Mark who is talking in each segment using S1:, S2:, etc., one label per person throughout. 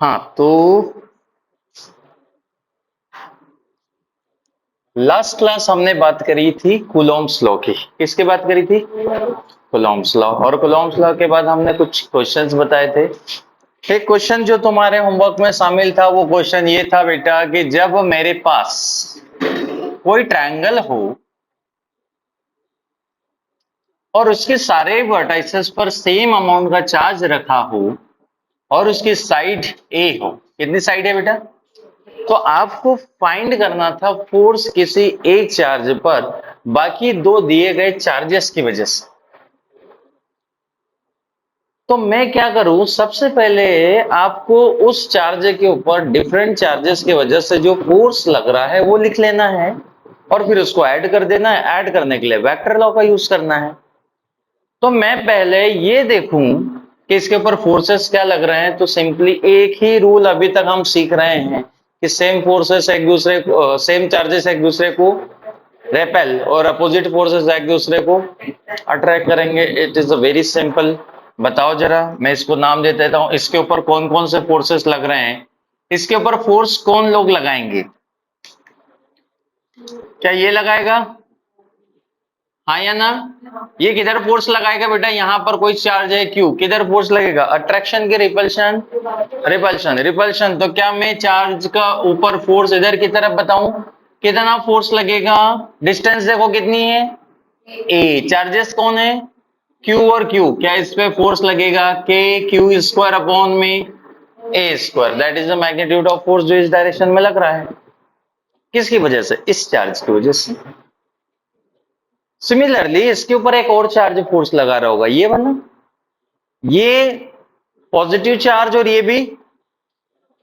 S1: हाँ, तो last class हमने बात करी थी कूलॉम्स लॉ की। किसकी बात करी थी? Coulomb's law. और कूलॉम्स लॉ के बाद हमने कुछ क्वेश्चंस बताए थे। एक क्वेश्चन जो तुम्हारे होमवर्क में शामिल था वो क्वेश्चन ये था बेटा कि जब मेरे पास कोई ट्रायंगल हो और उसके सारे वर्टाइसेस पर सेम अमाउंट का चार्ज रखा हो और उसकी साइड ए हो। कितनी साइड है बेटा? तो आपको फाइंड करना था फोर्स किसी एक चार्ज पर बाकी दो दिए गए चार्जेस की वजह से। तो मैं क्या करूं, सबसे पहले आपको उस चार्ज के ऊपर डिफरेंट चार्जेस की वजह से जो फोर्स लग रहा है वो लिख लेना है और फिर उसको ऐड कर देना है। ऐड करने के लिए वेक्टर लॉ का यूज करना है। तो मैं पहले ये देखूं कि इसके ऊपर फोर्सेस क्या लग रहे हैं, तो सिंपली एक ही रूल अभी तक हम सीख रहे हैं कि सेम फोर्सेस एक दूसरे को, सेम चार्जेस एक दूसरे को रेपेल और अपोजिट फोर्सेस एक दूसरे को अट्रैक्ट करेंगे। It is a very simple. बताओ जरा, मैं इसको नाम दे देता हूं। इसके ऊपर कौन कौन से फोर्सेस लग रहे हैं? इसके ऊपर फोर्स कौन लोग लगाएंगे? क्या ये लगाएगा? हाँ या ना? ये किधर फोर्स लगाएगा बेटा? यहां पर कोई चार्ज है क्यू, किधर फोर्स लगेगा? अट्रैक्शन की रिपल्शन? रिपल्शन। रिपल्शन। तो क्या मैं चार्ज का ऊपर फोर्स इधर की तरफ बताऊं? कितना फोर्स लगेगा? डिस्टेंस देखो कितनी है, ए। चार्जेस कौन है? क्यू और क्यू। क्या इस पे फोर्स लगेगा? के क्यू स्क्वायर अपॉन में a square. That is the magnitude of force जो इस डायरेक्शन में लग रहा है। किसकी वजह से? इस चार्ज की वजह से। सिमिलरली इसके ऊपर एक और चार्ज फोर्स लगा रहा होगा, ये वाला। ये पॉजिटिव चार्ज और ये भी।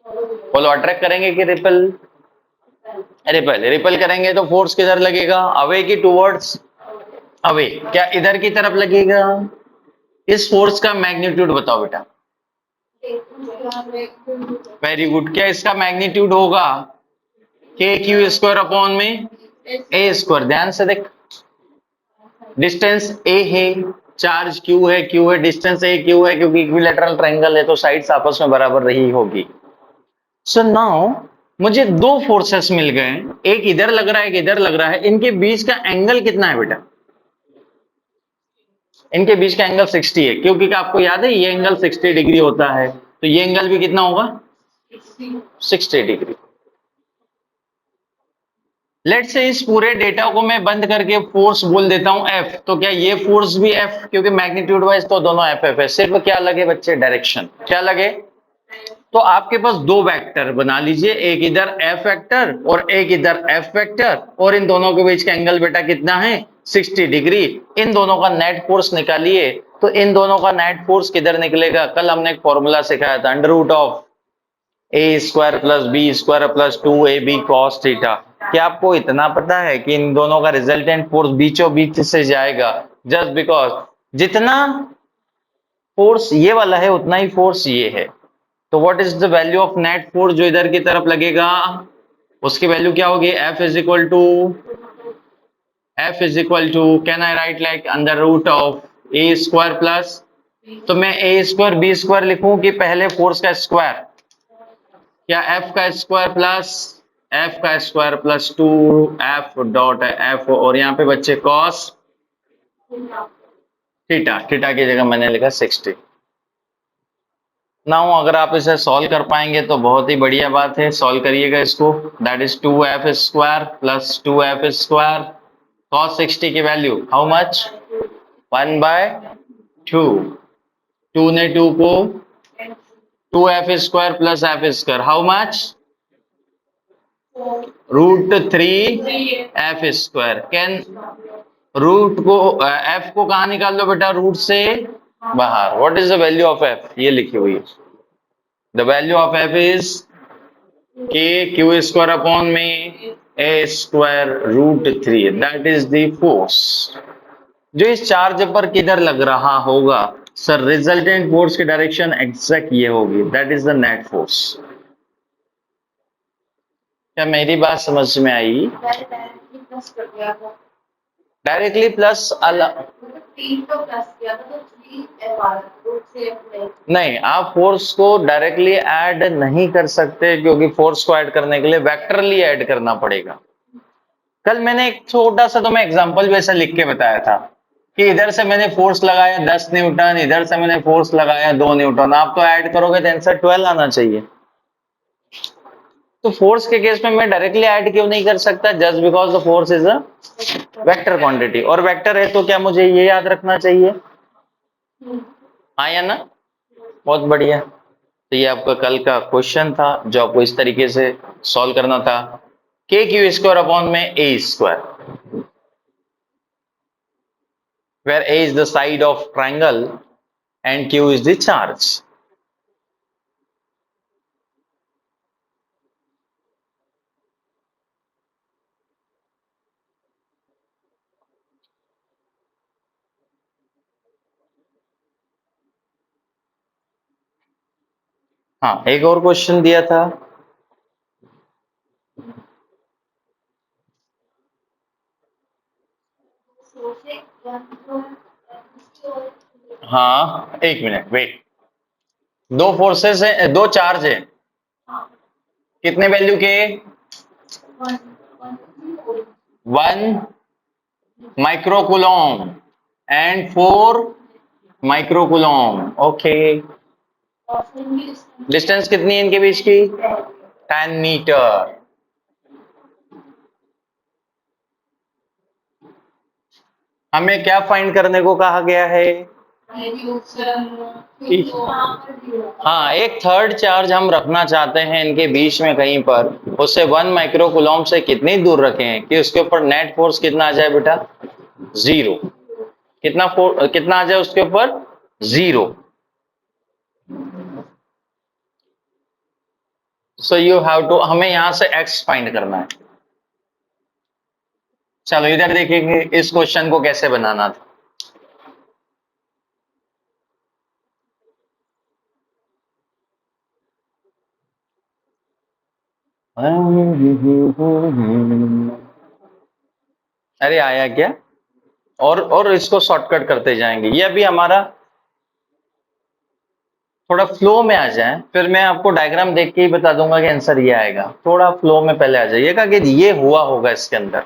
S1: बोलो अट्रैक्ट करेंगे कि रिपेल? रिपेल। रिपेल करेंगे तो फोर्स किधर लगेगा? अवे की टुवर्ड्स अवे। क्या इधर की तरफ लगेगा? इस फोर्स का मैग्नीट्यूड बताओ बेटा। Very good. क्या इसका मैग्नीट्यूड होगा के क्यू स्क्वायर अपॉन में ए स्क्वायर? ध्यान से देख, डिस्टेंस ए है, चार्ज क्यू है, क्यू है, डिस्टेंस ए क्यू है, क्योंकि इक्विलैटरल ट्रायंगल है तो साइड्स आपस में बराबर रही होगी। सो नाउ मुझे दो फोर्सेस मिल गए, एक इधर लग रहा है एक इधर लग रहा है। इनके बीच का एंगल कितना है बेटा? इनके बीच का एंगल 60 है, क्योंकि आपको याद है ये एंगल 60 डिग्री होता है, तो ये एंगल भी कितना होगा? 60 डिग्री। लेट से इस पूरे डेटा को मैं बंद करके फोर्स बोल देता हूं एफ। तो क्या ये फोर्स भी एफ? क्योंकि मैग्नीट्यूड वाइज तो दोनों एफ एफ है, सिर्फ क्या लगे बच्चे? डायरेक्शन। क्या लगे? तो आपके पास दो वेक्टर बना लीजिए, एक इधर एफ वेक्टर और एक इधर एफ वेक्टर, और इन दोनों के बीच का एंगल बेटा कितना है? 60 डिग्री। इन दोनों का नेट फोर्स निकालिए। तो इन दोनों का नेट फोर्स किधर निकलेगा? कल हमने एक फॉर्मूला सिखाया था, under root of a square plus b square plus 2ab cos theta. क्या आपको इतना पता है कि इन दोनों का रिजल्टेंट फोर्स बीचों बीच से जाएगा? जस्ट बिकॉज जितना फोर्स ये वाला है उतना ही फोर्स ये है। तो what is the value of net force जो इधर की तरफ लगेगा? उसकी वैल्यू क्या होगी? F is equal to can I write like under root of a square plus, तो मैं ए स्क्वायर बी स्क्वायर लिखूं कि पहले फोर्स का स्क्वायर? क्या एफ का square plus 2 F dot F, और यहाँ पे बच्चे कॉस थीटा। थीटा की जगह मैंने लिखा 60। नाउ अगर आप इसे सॉल्व कर पाएंगे तो बहुत ही बढ़िया बात है, सॉल्व करिएगा इसको। That is 2f square plus 2f square cos 60 की वैल्यू हाउ मच? 1/2। 2 ने 2 को 2f square plus f square how much? √3 f square. कैन रूट को एफ को कहा निकाल लो बेटा? रूट से बाहर। What is the value of f? ये लिखी हुई है, the value of f is k q square upon में a square √3। That is the force जो इस चार्ज पर किधर लग रहा होगा। सर रिजल्टेंट फोर्स की डायरेक्शन एग्जैक्ट ये होगी, that is the net force. क्या मेरी बात समझ में आई? डायरेक्टली प्लस
S2: तीन तो प्लस किया था तो थ्री
S1: नहीं, आप फोर्स को डायरेक्टली ऐड नहीं कर सकते, क्योंकि फोर्स को ऐड करने के लिए वेक्टरली ऐड करना पड़ेगा। कल मैंने एक छोटा सा तुम्हें एग्जांपल भी ऐसा लिख के बताया था कि इधर से मैंने फोर्स लगाया 10 न्यूटन, इधर से मैंने फोर्स लगाया 2 न्यूटन, आप तो ऐड करोगे तो आंसर 12 आना चाहिए। तो फोर्स के केस में मैं डायरेक्टली ऐड क्यों नहीं कर सकता? Just because the force is a vector quantity, और वेक्टर है तो क्या मुझे ये याद रखना चाहिए? हाँ या ना? बहुत बढ़िया। तो ये आपका कल का क्वेश्चन था जो आपको इस तरीके से सॉल्व करना था। के क्यू स्क्वायर अपॉन में a square, where A is the side of triangle and Q is the charge. हाँ, एक और क्वेश्चन दिया था। हाँ, एक मिनट वेट। दो फोर्सेस है, दो चार्ज है, कितने वैल्यू के? 1 माइक्रोकूलॉम एंड 4 माइक्रोकूलॉम। ओके, डिस्टेंस कितनी है इनके बीच की? 10 मीटर। हमें क्या फाइंड करने को कहा गया है? हाँ, एक थर्ड चार्ज हम रखना चाहते हैं इनके बीच में कहीं पर, उससे 1 माइक्रोकूलॉम से कितनी दूर रखें कि उसके ऊपर नेट फोर्स कितना आ जाए बेटा? 0। कितना आ जाए उसके ऊपर? 0। सो यू हैव टू, हमें यहां से x फाइंड करना है। चलो इधर देखेंगे इस क्वेश्चन को कैसे बनाना था। अरे आया क्या? और इसको शॉर्टकट करते जाएंगे, ये अभी हमारा थोड़ा फ्लो में आ जाए, फिर मैं आपको डायग्राम देख के ही बता दूंगा कि आंसर ये आएगा। थोड़ा फ्लो में पहले आ जाइएगा कि ये हुआ होगा इसके अंदर।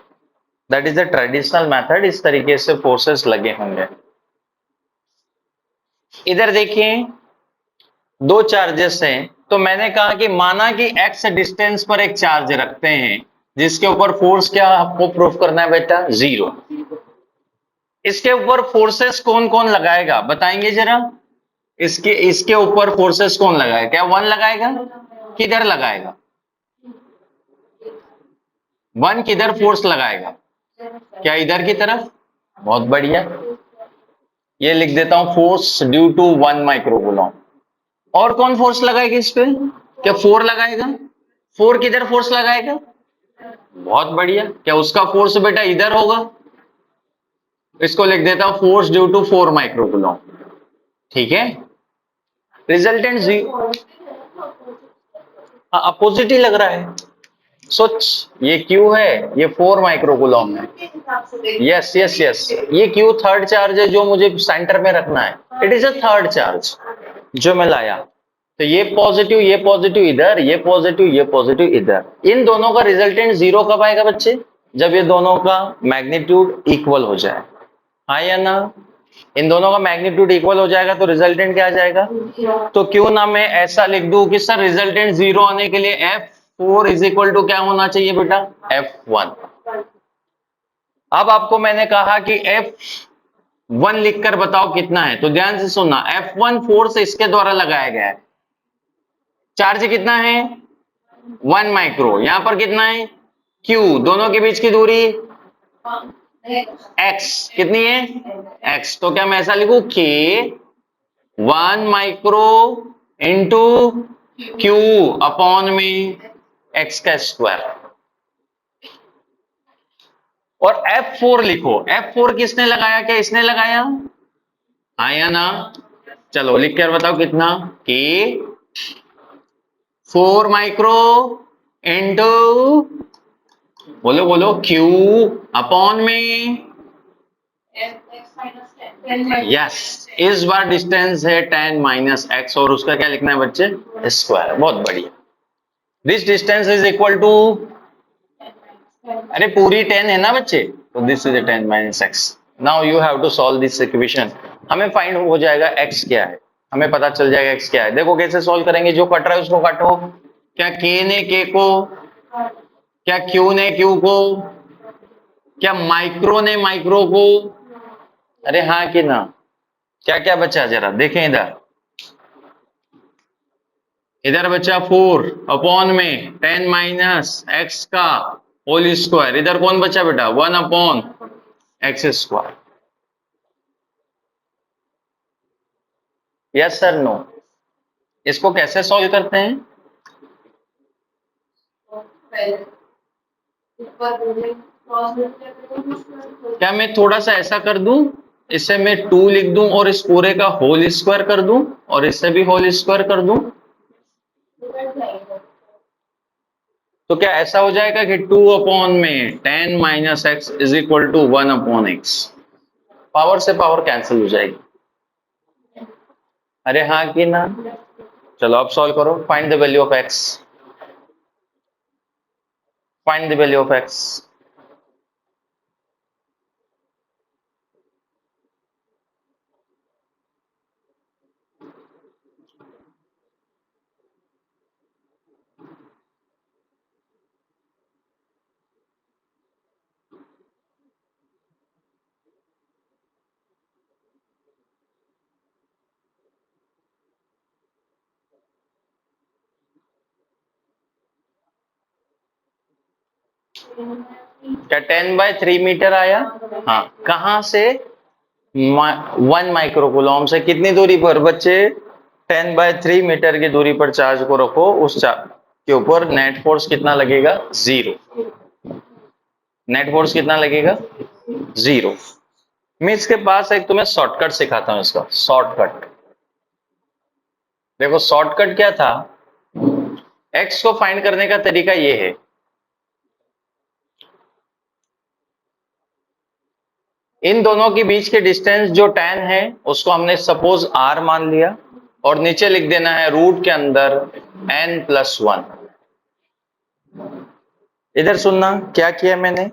S1: That is the traditional method, इस तरीके से फोर्सेस लगे होंगे। इधर देखिए, दो चार्जेस हैं, तो मैंने कहा कि माना कि x डिस्टेंस पर एक चार्ज रखते हैं जिसके ऊपर फोर्स क्या आपको प्रूफ करना है बेटा? 0। इसके ऊपर फोर्सेस कौन कौन लगाएगा बताएंगे जरा? इसके इसके ऊपर फोर्सेस कौन लगाएगा? क्या 1 लगाएगा? किधर लगाएगा? 1 किधर फोर्स लगाएगा? क्या इधर की तरफ? बहुत बढ़िया, ये लिख देता हूं, फोर्स ड्यू टू 1 माइक्रोकूलॉम। और कौन फोर्स लगाएगा इस पे? क्या 4 लगाएगा? 4 किधर फोर्स लगाएगा? बहुत बढ़िया, क्या उसका फोर्स बेटा इधर होगा? इसको लिख देता हूं, फोर्स ड्यू टू 4 माइक्रोकूलॉम। ठीक है, रिजल्टेंट जी, अपोजिट ही लग रहा है। सोच, ये क्यू है, ये 4 माइक्रोकूलॉम है। यस यस यस, ये क्यू थर्ड चार्ज है जो मुझे सेंटर में रखना है। It is a third charge जो मैं लाया। तो ये पॉजिटिव इधर, ये पॉजिटिव इधर, इन दोनों का रिजल्टेंट 0 कब आएगा बच्चे? जब ये दोनों का मैग्नीट्यूड इक्वल हो जाए। हाँ या ना? इन दोनों का मैग्नीट्यूड इक्वल हो जाएगा तो रिजल्टेंट क्या आ जाएगा? तो क्यों ना मैं ऐसा लिख दूं कि सर रिजल्टेंट 0 आने के लिए F4 इज इक्वल टू क्या होना चाहिए बेटा? F1। अब आपको मैंने कहा कि F1 लिखकर बताओ कितना है, तो ध्यान से सुनना। F1 फोर्स इसके द्वारा लगाया गया है। चार्ज कितना है? 1 माइक्रो। यहां पर कितना है? Q। दोनों के बीच की दूरी x कितनी है? x। तो क्या मैं ऐसा लिखूं कि 1 माइक्रो इंटू क्यू अपॉन में x का स्क्वायर। और F4 लिखो। F4 किसने लगाया? क्या इसने लगाया? आया ना? चलो लिख कर बताओ कितना? कि 4 माइक्रो इंटू, बोलो बोलो, क्यू अपॉन में
S2: x minus 10
S1: यस, इस बार डिस्टेंस है 10 माइनस एक्स और उसका क्या लिखना है बच्चे, स्क्वायर। बहुत बढ़िया। This distance is equal to, अरे पूरी 10 है ना बच्चे, तो this is 10 minus x. Now you have to solve this equation. हमें फाइंड हो जाएगा एक्स क्या है, हमें पता चल जाएगा एक्स क्या है। देखो कैसे सॉल्व करेंगे, जो कट रहा है उसको काटो। क्या के ने के को, क्या क्यू ने क्यू को, क्या माइक्रो ने माइक्रो को, अरे हाँ कि ना, क्या क्या बचा जरा देखें इधर। इधर बचा 4 अपॉन में 10 माइनस एक्स का होल स्क्वायर, इधर कौन बचा बेटा, 1 upon x square. Yes sir, no. इसको कैसे सॉल्व करते हैं,
S2: पहले ऊपर बोले क्रॉस मल्टीप्लाई
S1: क्या मैं थोड़ा सा ऐसा कर दूं, इसे मैं 2 लिख दूं और इस पूरे का होल स्क्वायर कर दूं और इससे भी होल स्क्वायर कर दूं,
S2: करो।
S1: तो क्या ऐसा हो जाएगा कि 2 अपॉन में 10 minus x is equal to 1 upon x. Power से पावर कैंसिल हो जाएगी, अरे हाँ कि ना। चलो अब सॉल्व करो, find the value of x, find the value of x. क्या 10/3 मीटर आया, हाँ कहां से, 1 माइक्रोकूलम से। कितनी दूरी पर बच्चे, 10/3 मीटर की दूरी पर चार्ज को रखो, उस चार्ज के ऊपर नेट फोर्स कितना लगेगा, 0। नेट फोर्स कितना लगेगा, 0। मैं इसके पास एक तुम्हें शॉर्टकट सिखाता हूं, इसका शॉर्टकट देखो। शॉर्टकट क्या था, एक्स को फाइंड करने का तरीका ये है, इन दोनों के बीच के डिस्टेंस जो tan है उसको हमने सपोज r मान लिया और नीचे लिख देना है रूट के अंदर n+1। इधर सुनना क्या किया मैंने,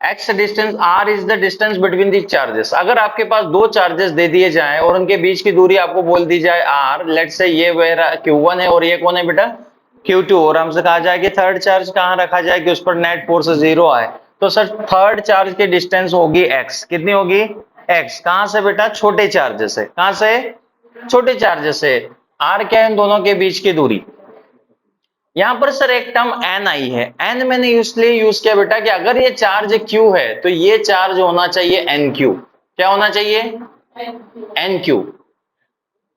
S1: x distance r is the distance between the charges. अगर आपके पास दो चार्जेस दे दिए जाएं और उनके बीच की दूरी आपको बोल दी जाए r, लेट्स से ये मेरा q1 है और ये कौन है बेटा, q2, और हमसे कहा जाए कि थर्ड चार्ज कहां रखा जाए कि उस पर नेट फोर्स 0 आए, तो सर थर्ड चार्ज की डिस्टेंस होगी x। कितनी होगी, x। कहां से बेटा, छोटे चार्ज से। कहां से, छोटे चार्ज से। r क्या है, इन दोनों के बीच की दूरी। यहां पर सर एक टर्म n आई है, n मैंने इसलिए यूज किया बेटा कि अगर ये चार्ज q है तो ये चार्ज होना चाहिए nq। क्या होना चाहिए, nq।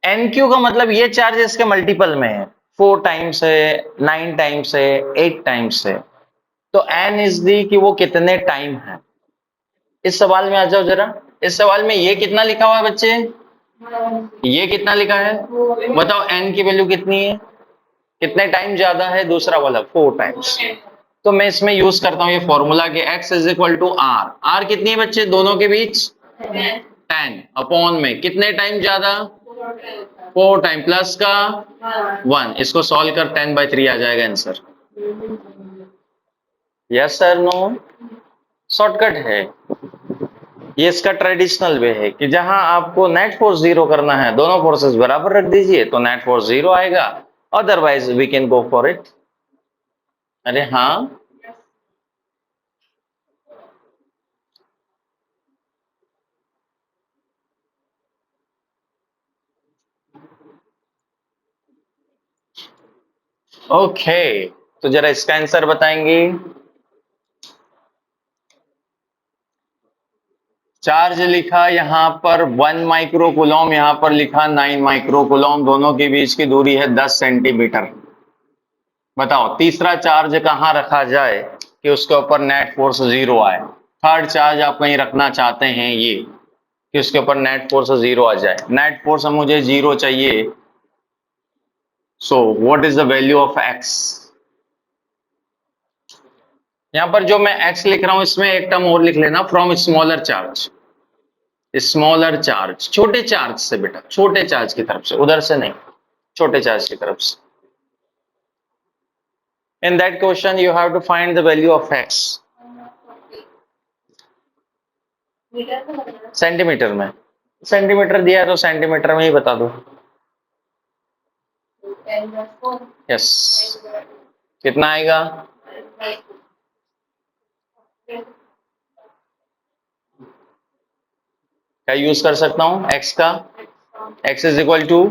S1: nq का मतलब ये चार्ज इसके मल्टीपल में है, 4 टाइम्स है, 9 टाइम्स है, 8 टाइम्स है। तो n इज दी कि वो कितने टाइम है। इस सवाल में आ जाओ जरा, इस सवाल में ये कितना लिखा हुआ है बच्चे, ये कितना लिखा है, बताओ n की वैल्यू कितनी है, कितने टाइम ज्यादा है, दूसरा वाला 4 टाइम्स। तो मैं इसमें यूज करता हूं ये फॉर्मूला कि x is equal to R. R कितनी है बच्चे, दोनों के बीच 10 अपॉन में कितने टाइम ज्यादा, 4 टाइम प्लस का 1। इसको सॉल्व कर 10/3 आ जाएगा answer. Yes sir, no. Shortcut है ये, इसका ट्रेडिशनल वे है कि जहां आपको नेट फोर्स 0 करना है, दोनों फोर्सेस बराबर रख दीजिए तो नेट फोर्स 0 आएगा, otherwise we can go for it. अरे हाँ, ओके। तो जरा इसका आंसर बताएंगे। चार्ज लिखा यहां पर 1 माइक्रोकूलम, यहां पर लिखा 9 माइक्रोकूलम, दोनों के बीच की दूरी है 10 सेंटीमीटर। बताओ तीसरा चार्ज कहां रखा जाए कि उसके ऊपर नेट फोर्स 0 आए। थर्ड चार्ज आप कहीं रखना चाहते हैं ये कि उसके ऊपर नेट फोर्स 0 आ जाए। नेट फोर्स मुझे 0 चाहिए, so what is the value of x. यहां पर जो मैं x लिख रहा हूं इसमें एक टर्म और लिख लेना, from smaller charge, smaller charge, छोटे चार्ज से बेटा, छोटे चार्ज की तरफ से, उधर से नहीं, छोटे चार्ज की तरफ से। In that question you have to find the value of x
S2: meter तो लगेगा।
S1: सेंटीमीटर में, सेंटीमीटर दिया है तो सेंटीमीटर में ही बता दो।
S2: 10/4
S1: यस, कितना आएगा? क्या यूज कर सकता हूं x का? x इज इक्वल टू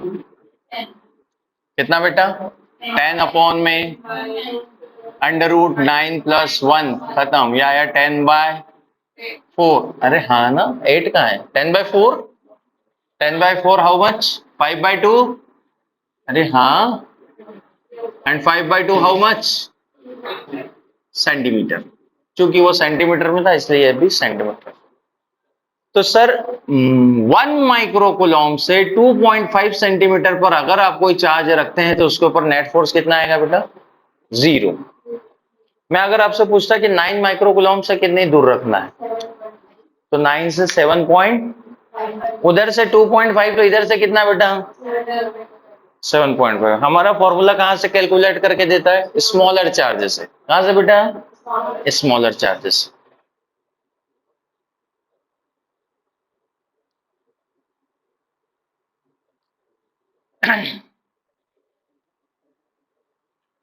S1: कितना बेटा? 10 में √9 + 1 खत्म, या आया 10/4। अरे हाँ ना, 8 का है, 10/4, 10/4 हाउ मच? 5/2। अरे हाँ, एंड 5/2 हाउ मच? सेंटीमीटर। क्योंकि वो सेंटीमीटर में था इसलिए ये भी सेंटीमीटर। तो सर 1 माइक्रोकूलॉम से 2.5 सेंटीमीटर पर अगर आप कोई चार्ज रखते हैं तो उसके ऊपर नेट फोर्स कितना आएगा बेटा? 0। मैं अगर आपसे पूछता कि 9 माइक्रोकूलॉम से कितनी दूर रखना है, तो 9 से 7 पॉइंट, उधर से 2.5, तो इधर से कितना बेटा? 7.5। हमारा फॉर्मूला कहां से कैलकुलेट करके देता है? स्मॉलर चार्ज से। कहां से बेटा? Smaller charges.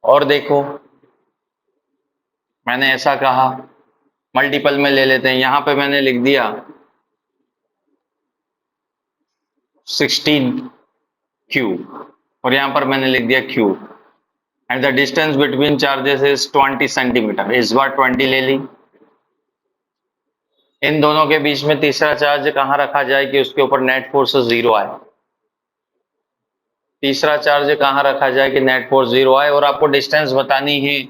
S1: और देखो, मैंने ऐसा कहा, मल्टीपल में ले लेते हैं, यहां पे मैंने लिख दिया 16Q और यहां पर मैंने लिख दिया Q, and the distance between charges is 20 centimetre. इस बार 20 ले ली। इन दोनों के बीच में तीसरा चार्ज कहां रखा जाए कि उसके ऊपर नेट फोर्स 0 आए? तीसरा चार्ज कहां रखा जाए कि नेट फोर्स 0 आए? और आपको डिस्टेंस बतानी है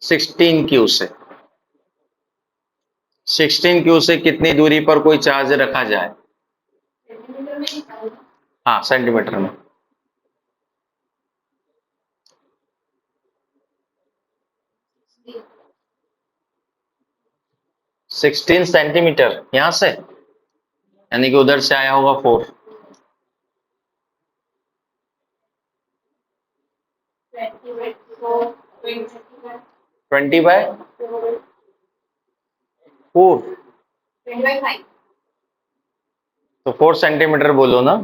S1: 16Q से। 16Q से कितनी दूरी पर कोई चार्ज रखा जाए?
S2: सेंटीमीटर में ही था।
S1: हाँ, सेंटीमीटर में। 16 सेंटीमीटर यहां से, यानी कि उधर से आया होगा 4। 20/4।
S2: 10/5
S1: तो 4 सेंटीमीटर बोलो ना।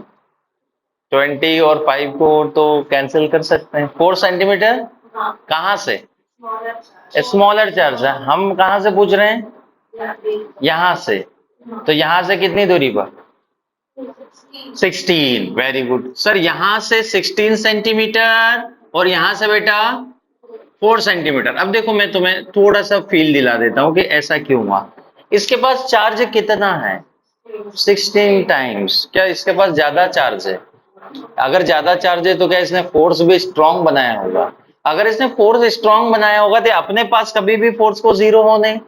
S1: 20 और 5 को तो कैंसिल कर सकते हैं। 4 सेंटीमीटर
S2: हाँ
S1: कहां से?
S2: स्मॉलर
S1: स्मॉलर चार्ज है। हम कहां से पूछ रहे हैं? यहां से। तो यहां से कितनी दूरी पर? 16। वेरी गुड सर, यहां से 16 सेंटीमीटर और यहां से बेटा 4 सेंटीमीटर। अब देखो, मैं तुम्हें थोड़ा सा फील दिला देता हूं कि ऐसा क्यों हुआ। इसके पास चार्ज कितना है? 16 टाइम्स। क्या इसके पास ज्यादा चार्ज है? अगर ज्यादा चार्ज है तो क्या इसने फोर्स भी स्ट्रांग बनाया होगा? अगर इसने फोर्स स्ट्रांग बनाया होगा तो अपने पास कभी भी फोर्स को 0 होने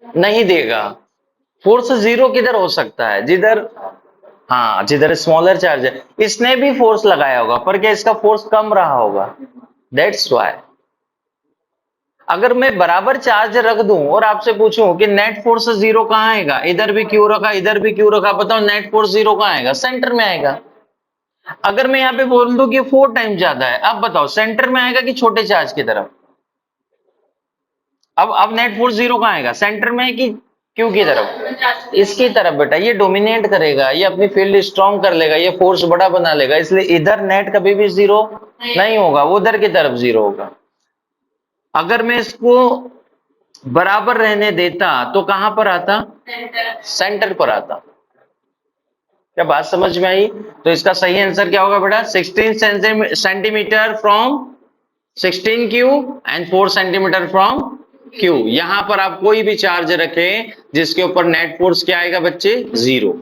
S1: नहीं देगा। फोर्स 0 किधर हो सकता है? जिधर, हाँ, जिधर स्मॉलर चार्ज है। इसने भी फोर्स लगाया होगा, पर क्या इसका फोर्स कम रहा होगा? That's why. अगर मैं बराबर चार्ज रख दूं और आपसे पूछूं कि नेट फोर्स 0 कहां आएगा, इधर भी क्यों रखा, इधर भी क्यों रखा, बताओ नेट फोर्स 0 कहां आएगा? सेंटर में आएगा। अगर मैं यहां पे बोल दूं कि 4 टाइम ज्यादा है, अब बताओ सेंटर में आएगा कि छोटे चार्ज की तरफ? अब नेट फोर्स 0 कहां आएगा? सेंटर में है कि क्यू की तरफ? इसकी तरफ बेटा। ये डोमिनेट करेगा, ये अपनी फील्ड स्ट्रांग कर लेगा, ये फोर्स बड़ा बना लेगा, इसलिए इधर नेट कभी भी 0 नहीं होगा, वो उधर की तरफ 0 होगा। अगर मैं इसको बराबर रहने देता तो कहां पर आता? सेंटर पर आता। क्या बात समझ में आई? तो इसका सही आंसर क्या होगा बेटा? 16 centimetre from 16Q and 4 centimetre from Q। यहां पर आप कोई भी चार्ज रखें जिसके ऊपर नेट फोर्स क्या आएगा बच्चे? 0।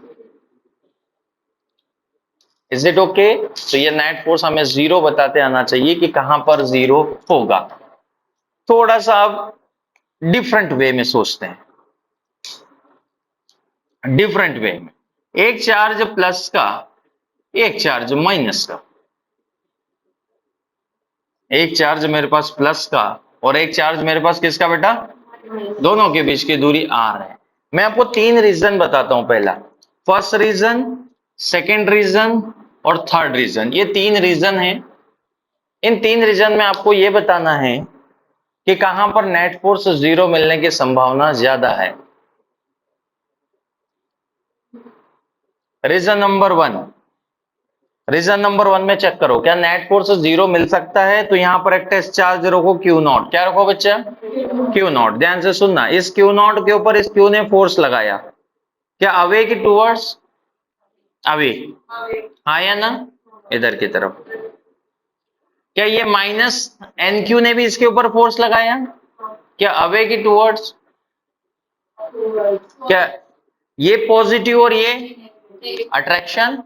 S1: Is it okay? तो ये नेट फोर्स हमें 0 बताते आना चाहिए कि कहां पर 0 होगा। थोड़ा सा आप डिफरेंट वे में सोचते हैं, डिफरेंट वे में। एक चार्ज प्लस का, एक चार्ज माइनस का। एक चार्ज मेरे पास प्लस का और एक चार्ज मेरे पास किसका बेटा? दोनों के बीच की दूरी r है। मैं आपको 3 रीजन बताता हूं। पहला फर्स्ट रीजन, सेकंड रीजन और थर्ड रीजन, ये 3 रीजन हैं। इन 3 रीजन में आपको ये बताना है कि कहां पर नेट फोर्स 0 मिलने की संभावना ज्यादा है। रीजन नंबर वन में चेक करो, क्या नेट फोर्स 0 मिल सकता है? तो यहां पर एक टेस्ट चार्ज रखो क्यू नॉट। क्या रखो बच्चा? Q not. ध्यान से सुनना, इस क्यू नॉट के ऊपर इस क्यू ने फोर्स लगाया, क्या अवे की टूवर्ड्स? अवे, हाँ या ना? इधर की तरफ। क्या ये माइनस एन क्यू ने भी इसके ऊपर फोर्स लगाया? क्या अवे की टूवर्ड्स? क्या ये पॉजिटिव और ये अट्रैक्शन,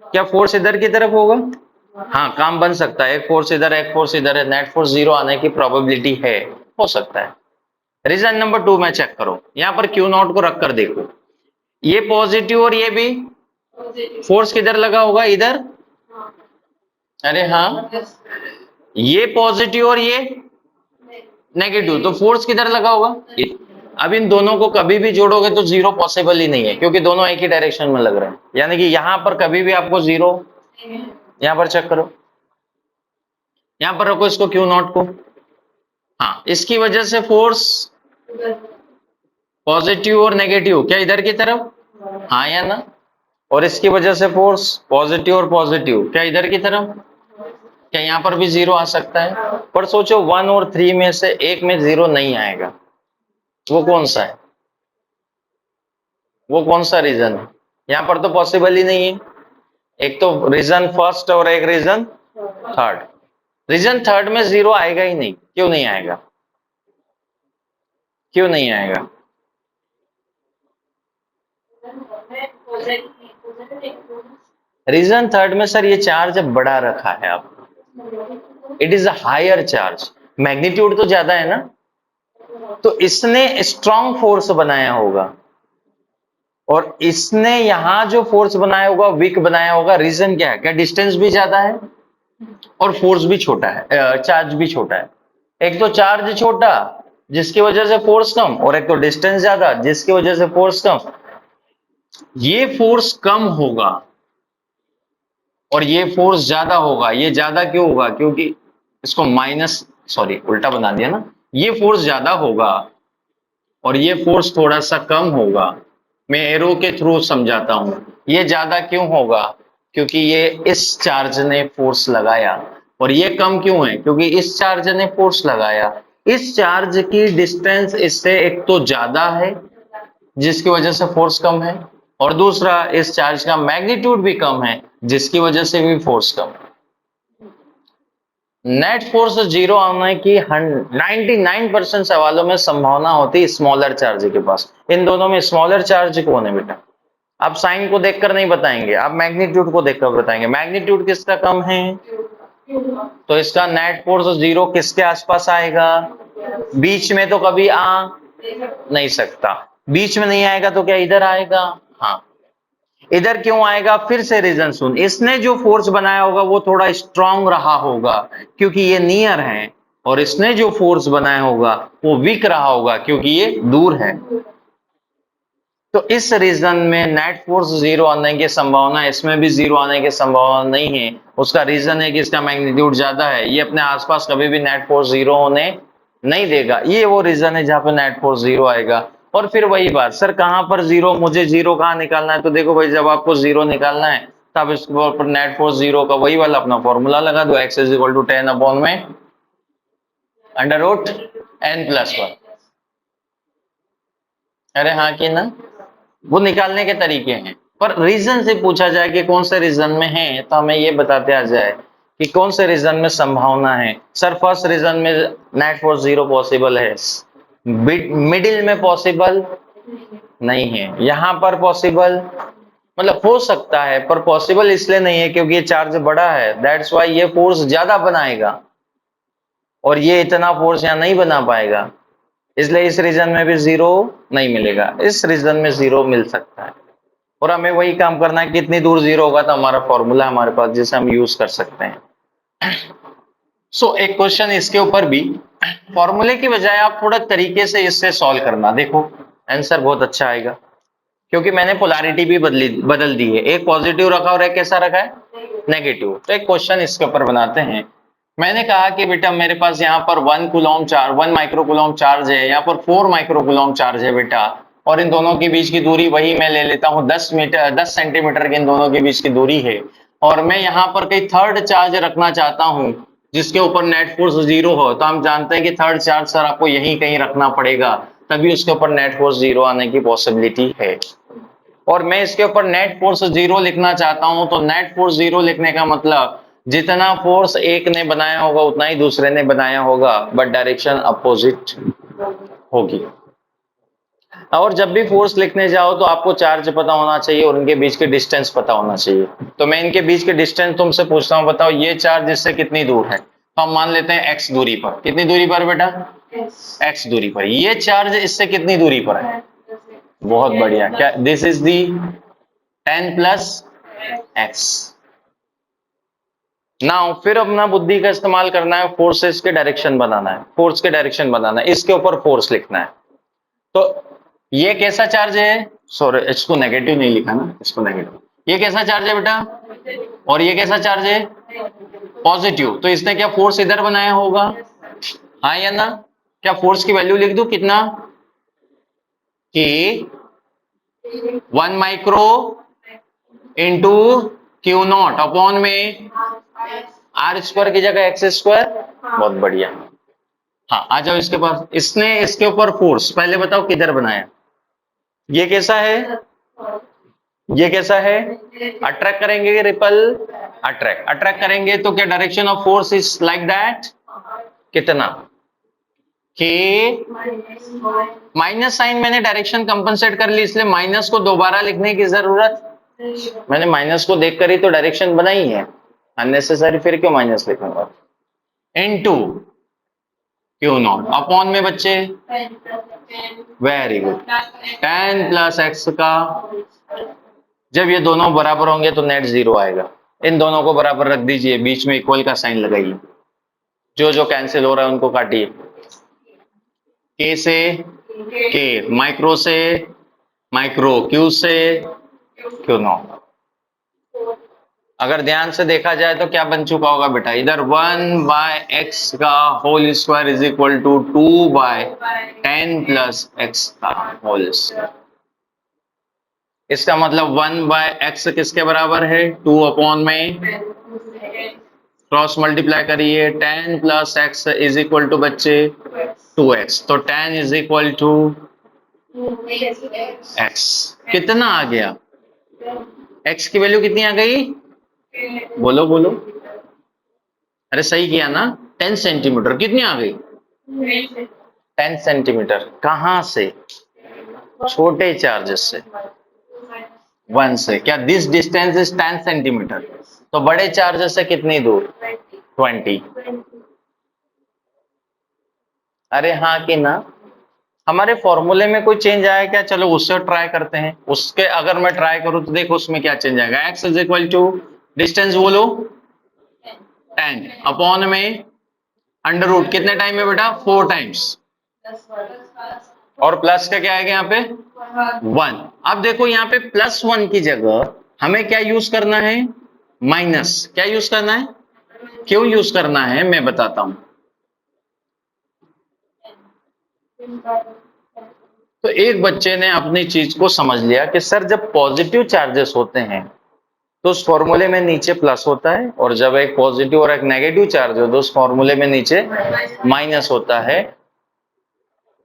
S1: क्या फोर्स इधर की तरफ होगा? हाँ, काम बन सकता है। एक फोर्स इधर, एक फोर्स इधर है, नेट फोर्स 0 आने की प्रोबेबिलिटी है, हो सकता है। रीजन नंबर 2 में चेक करो, यहां पर क्यू नॉट को रखकर देखो, ये पॉजिटिव और ये भी, फोर्स किधर लगा होगा? इधर। अरे हाँ, ये पॉजिटिव और ये नेगेटिव, तो फोर्स किधर लगा होगा? अब इन दोनों को कभी भी जोड़ोगे तो 0 पॉसिबल ही नहीं है, क्योंकि दोनों एक ही डायरेक्शन में लग रहे हैं। यानी कि यहां पर कभी भी आपको 0, यहां पर चेक करो, यहां पर रखो इसको क्यू नॉट को। हाँ, इसकी वजह से फोर्स पॉजिटिव और नेगेटिव, क्या इधर की तरफ? हाँ या ना? और इसकी वजह से फोर्स पॉजिटिव और पॉजिटिव, क्या इधर की तरफ? क्या यहां पर भी 0 आ सकता है? पर सोचो 1 और 3 में से एक में 0 नहीं आएगा, वो कौन सा है? वो कौन सा रीजन है? यहां पर तो पॉसिबल ही नहीं है। एक तो रीजन फर्स्ट और एक रीजन थर्ड। रीजन थर्ड में 0 आएगा ही नहीं। क्यों नहीं आएगा? क्यों नहीं आएगा? रीजन थर्ड में सर ये चार्ज बढ़ा रखा है आपको, it is a higher charge, magnitude तो ज्यादा है ना, तो इसने स्ट्रॉन्ग फोर्स बनाया होगा, और इसने यहां जो फोर्स बनाया होगा वीक बनाया होगा। रीजन क्या है? क्या डिस्टेंस भी ज्यादा है और फोर्स भी छोटा है, चार्ज भी छोटा है। एक तो चार्ज छोटा जिसकी वजह से फोर्स कम, और एक तो डिस्टेंस ज्यादा जिसकी वजह से फोर्स कम। ये फोर्स कम होगा और ये फोर्स ज्यादा होगा। ये ज्यादा क्यों होगा? क्योंकि इसको माइनस, सॉरी उल्टा बना दिया ना, ये फोर्स ज्यादा होगा और ये फोर्स थोड़ा सा कम होगा। मैं एरो के थ्रू समझाता हूं, ये ज्यादा क्यों होगा? क्योंकि ये इस चार्ज ने फोर्स लगाया, और ये कम क्यों है? क्योंकि इस चार्ज ने फोर्स लगाया। इस चार्ज की डिस्टेंस इससे एक तो ज्यादा है जिसकी वजह से फोर्स कम है, और दूसरा इस चार्ज का मैग्नीट्यूड भी कम है जिसकी वजह से भी फोर्स कम है। नेट फोर्स 0 आने की 99% सवालों में संभावना होती है स्मॉलर चार्ज के पास। इन दोनों में स्मॉलर चार्ज कौन है बेटा? आप साइन को देखकर नहीं बताएंगे, आप मैग्नीट्यूड को देखकर बताएंगे। मैग्नीट्यूड किसका कम है? तो इसका नेट फोर्स 0 किसके आसपास आएगा? बीच में तो कभी आ नहीं सकता। बीच में नहीं आएगा तो क्या इधर आएगा? हाँ, इधर क्यों आएगा? फिर से रीजन सुन, इसने जो फोर्स बनाया होगा वो थोड़ा स्ट्रांग रहा होगा क्योंकि ये नियर है, और इसने जो फोर्स बनाया होगा वो वीक रहा होगा क्योंकि ये दूर है। तो इस रीजन में नेट फोर्स 0 आने की संभावना, इसमें भी 0 आने की संभावना नहीं है। उसका रीजन है कि इसका मैग्नीट्यूड ज्यादा है, ये अपने आसपास कभी भी नेट फोर्स 0 होने नहीं देगा। ये वो रीजन है जहां पर नेट फोर्स 0 आएगा। और फिर वही बात, सर कहां पर 0, मुझे 0 कहां निकालना है? तो देखो भाई, जब आपको 0 निकालना है तब इसके ऊपर नेट फोर्स 0 का वही वाला अपना फॉर्मूला लगा दो, x is equal to 10 upon में अंडर रूट n+1। अरे हाँ कि ना? वो निकालने के तरीके हैं। पर रीजन से पूछा जाए कि कौन से रीजन में है, तो हमें ये बताते आ जाए कि कौन से रीजन में संभावना है। सर फर्स्ट रीजन में नेट फोर्स 0 पॉसिबल है, मिडिल में पॉसिबल नहीं है, यहां पर पॉसिबल मतलब हो सकता है, पर पॉसिबल इसलिए नहीं है क्योंकि ये चार्ज बड़ा है, दैट्स वाई ये फोर्स ज्यादा बनाएगा और ये इतना फोर्स यहां नहीं बना पाएगा। इसलिए इस रीजन में भी 0 नहीं मिलेगा, इस रीजन में 0 मिल सकता है। और हमें वही काम करना है, कितनी दूर 0 होगा तो हमारा फॉर्मूला हमारे पास जिसे हम यूज कर सकते हैं। सो एक क्वेश्चन इसके ऊपर भी फॉर्मूले की बजाय आप थोड़ा तरीके से इससे सॉल्व करना, देखो आंसर बहुत अच्छा आएगा, क्योंकि मैंने पोलैरिटी भी बदल दी है, एक पॉजिटिव रखा और एक कैसा रखा है, नेगेटिव। तो एक क्वेश्चन इसके ऊपर बनाते हैं। मैंने कहा कि बेटा मेरे पास यहाँ पर 1 माइक्रो कूलम चार्ज है, यहाँ पर 4 माइक्रो कूलम चार्ज है बेटा, और इन दोनों के बीच की दूरी वही मैं ले लेता हूँ 10 सेंटीमीटर की इन दोनों के बीच की दूरी है, और मैं यहाँ पर कहीं थर्ड चार्ज रखना चाहता हूँ जिसके ऊपर नेट फोर्स 0 हो। तो हम जानते हैं कि थर्ड चार्ज सर आपको यहीं कहीं रखना पड़ेगा, तभी उसके ऊपर नेट फोर्स 0 आने की पॉसिबिलिटी है। और मैं इसके ऊपर नेट फोर्स 0 लिखना चाहता हूं, तो नेट फोर्स 0 लिखने का मतलब जितना फोर्स एक ने बनाया होगा उतना ही दूसरे ने बनाया होगा, बट डायरेक्शन अपोजिट होगी। और जब भी फोर्स लिखने जाओ तो आपको चार्ज पता होना चाहिए और उनके बीच के डिस्टेंस पता होना चाहिए। तो मैं इनके बीच के डिस्टेंस तुमसे पूछता हूं, बताओ ये चार्ज इससे कितनी दूर है। तो हम मान लेते हैं x दूरी पर। कितनी दूरी पर बेटा, x दूरी पर। ये चार्ज इससे कितनी दूरी पर है, बहुत बढ़िया। क्या this is the 10 plus x. Now फिर अपना बुद्धि का इस्तेमाल करना है, फोर्सेस के डायरेक्शन बनाना है, फोर्स के डायरेक्शन बनाना है, इसके ऊपर फोर्स लिखना है। तो ये कैसा चार्ज है, सॉरी इसको नेगेटिव नहीं लिखा ना, इसको नेगेटिव। ये कैसा चार्ज है बेटा, और ये कैसा चार्ज है, पॉजिटिव। तो इसने क्या फोर्स इधर बनाया होगा, हाँ या ना। क्या फोर्स की वैल्यू लिख दूं, कितना कि 1 micro into Q not upon में आर स्क्वायर की जगह एक्स स्क्वायर। बहुत बढ़िया। हाँ आ जाओ इसके पास। इसने इसके ऊपर फोर्स पहले बताओ किधर बनाया, ये कैसा है, ये कैसा है, अट्रैक्ट करेंगे रिपल, अट्रैक्ट करेंगे तो क्या direction of force is like that, कितना कि माइनस साइन मैंने डायरेक्शन कंपनसेट कर ली, इसलिए माइनस को दोबारा लिखने की जरूरत, मैंने माइनस को देखकर ही तो डायरेक्शन बनाई है, अननेसेसरी फिर क्यों माइनस लिखूंगा। इनटू क्यू नॉट अपॉन में बच्चे, वेरी गुड, 10 प्लस एक्स का। जब ये दोनों बराबर होंगे तो नेट 0 आएगा। इन दोनों को बराबर रख दीजिए, बीच में इक्वल का साइन लगाइए, जो जो कैंसिल हो रहा है उनको काटिए। के से के, माइक्रो से माइक्रो, क्यू से क्यू नॉट। अगर ध्यान से देखा जाए तो क्या बन चुका होगा बेटा, इधर 1 बाय एक्स का whole square is equal to 2 by 10 plus x का होल स्क्वायर। इसका मतलब 1 बाय एक्स किसके बराबर है, 2 अपॉन में क्रॉस मल्टीप्लाई करिए, 10 plus x is equal to बच्चे 2x, तो 10 इज इक्वल टू x। कितना आ गया, x की वैल्यू कितनी आ गई, बोलो बोलो, अरे सही किया ना, 10 सेंटीमीटर। कितनी आ गई, 10 सेंटीमीटर। कहां से, छोटे चार्जेस से, 1 से। क्या दिस डिस्टेंस इज 10 सेंटीमीटर, तो बड़े चार्जेस से कितनी दूर, 20। अरे हाँ कि ना। हमारे फॉर्मूले में कोई चेंज आया क्या, चलो उससे ट्राई करते हैं। उसके अगर मैं ट्राई करूं तो देखो उसमें क्या चेंज आएगा। x is equal to distance बोलो 10 अपॉन में अंडर रूट, कितने टाइम में बेटा, 4 टाइम्स, और प्लस का क्या आएगा यहाँ पे 1। अब देखो यहाँ पे +1 की जगह हमें क्या यूज करना है, माइनस। क्या यूज करना है, क्यों यूज करना है मैं बताता हूं। तो एक बच्चे ने अपनी चीज को समझ लिया कि सर जब पॉजिटिव चार्जेस होते हैं तो उस फॉर्मूले में नीचे प्लस होता है, और जब एक पॉजिटिव और एक नेगेटिव चार्ज हो तो उस फॉर्मूले में नीचे माइनस होता है।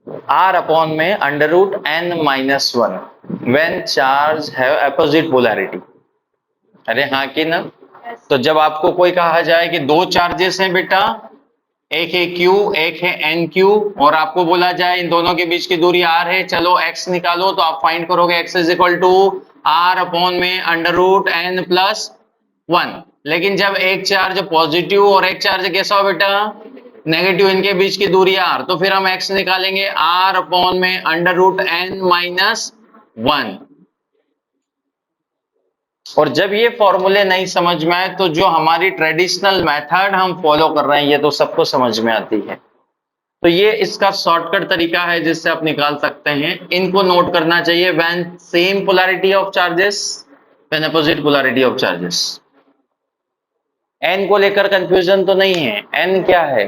S1: r अपॉन में under root n minus 1 when charge have opposite polarity. अरे हाँ कि ना। तो जब आपको कोई कहा जाए कि दो चार्जेस हैं बेटा, एक है Q एक है NQ, और आपको बोला जाए इन दोनों के बीच की दूरी R है, चलो x निकालो, तो आप फाइंड करोगे x is equal to R upon में अंडर रूट n प्लस 1। लेकिन जब एक चार्ज पॉजिटिव और एक चार्ज कैसा हो बेटा, नेगेटिव, इनके बीच की दूरी R, तो फिर हम x निकालेंगे R अपॉन में अंडर रूट n माइनस 1। और जब ये फॉर्मूले नहीं समझ में आए तो जो हमारी ट्रेडिशनल मेथड हम फॉलो कर रहे हैं ये तो सबको समझ में आती है। तो ये इसका शॉर्टकट तरीका है जिससे आप निकाल सकते हैं। इनको नोट करना चाहिए, when same polarity of charges, when opposite polarity of charges. N को लेकर कंफ्यूजन तो नहीं है। एन क्या है?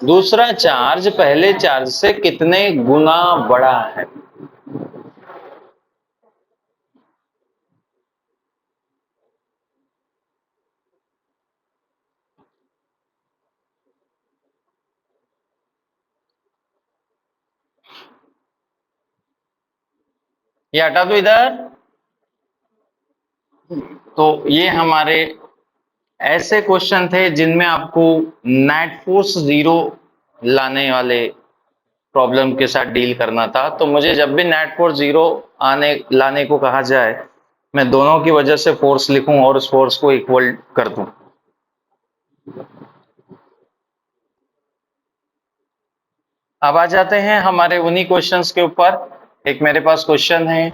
S1: दूसरा चार्ज पहले चार्ज से कितने गुना बड़ा है। ये हटा दो इधर। तो ये हमारे ऐसे क्वेश्चन थे जिनमें आपको नेट फोर्स जीरो लाने वाले प्रॉब्लम के साथ डील करना था। तो मुझे जब भी नेट फोर्स जीरो आने लाने को कहा जाए, मैं दोनों की वजह से फोर्स लिखूं और उस फोर्स को इक्वल कर दूं। अब आ जाते हैं हमारे उन्हीं क्वेश्चंस के ऊपर। एक मेरे पास क्वेश्चन है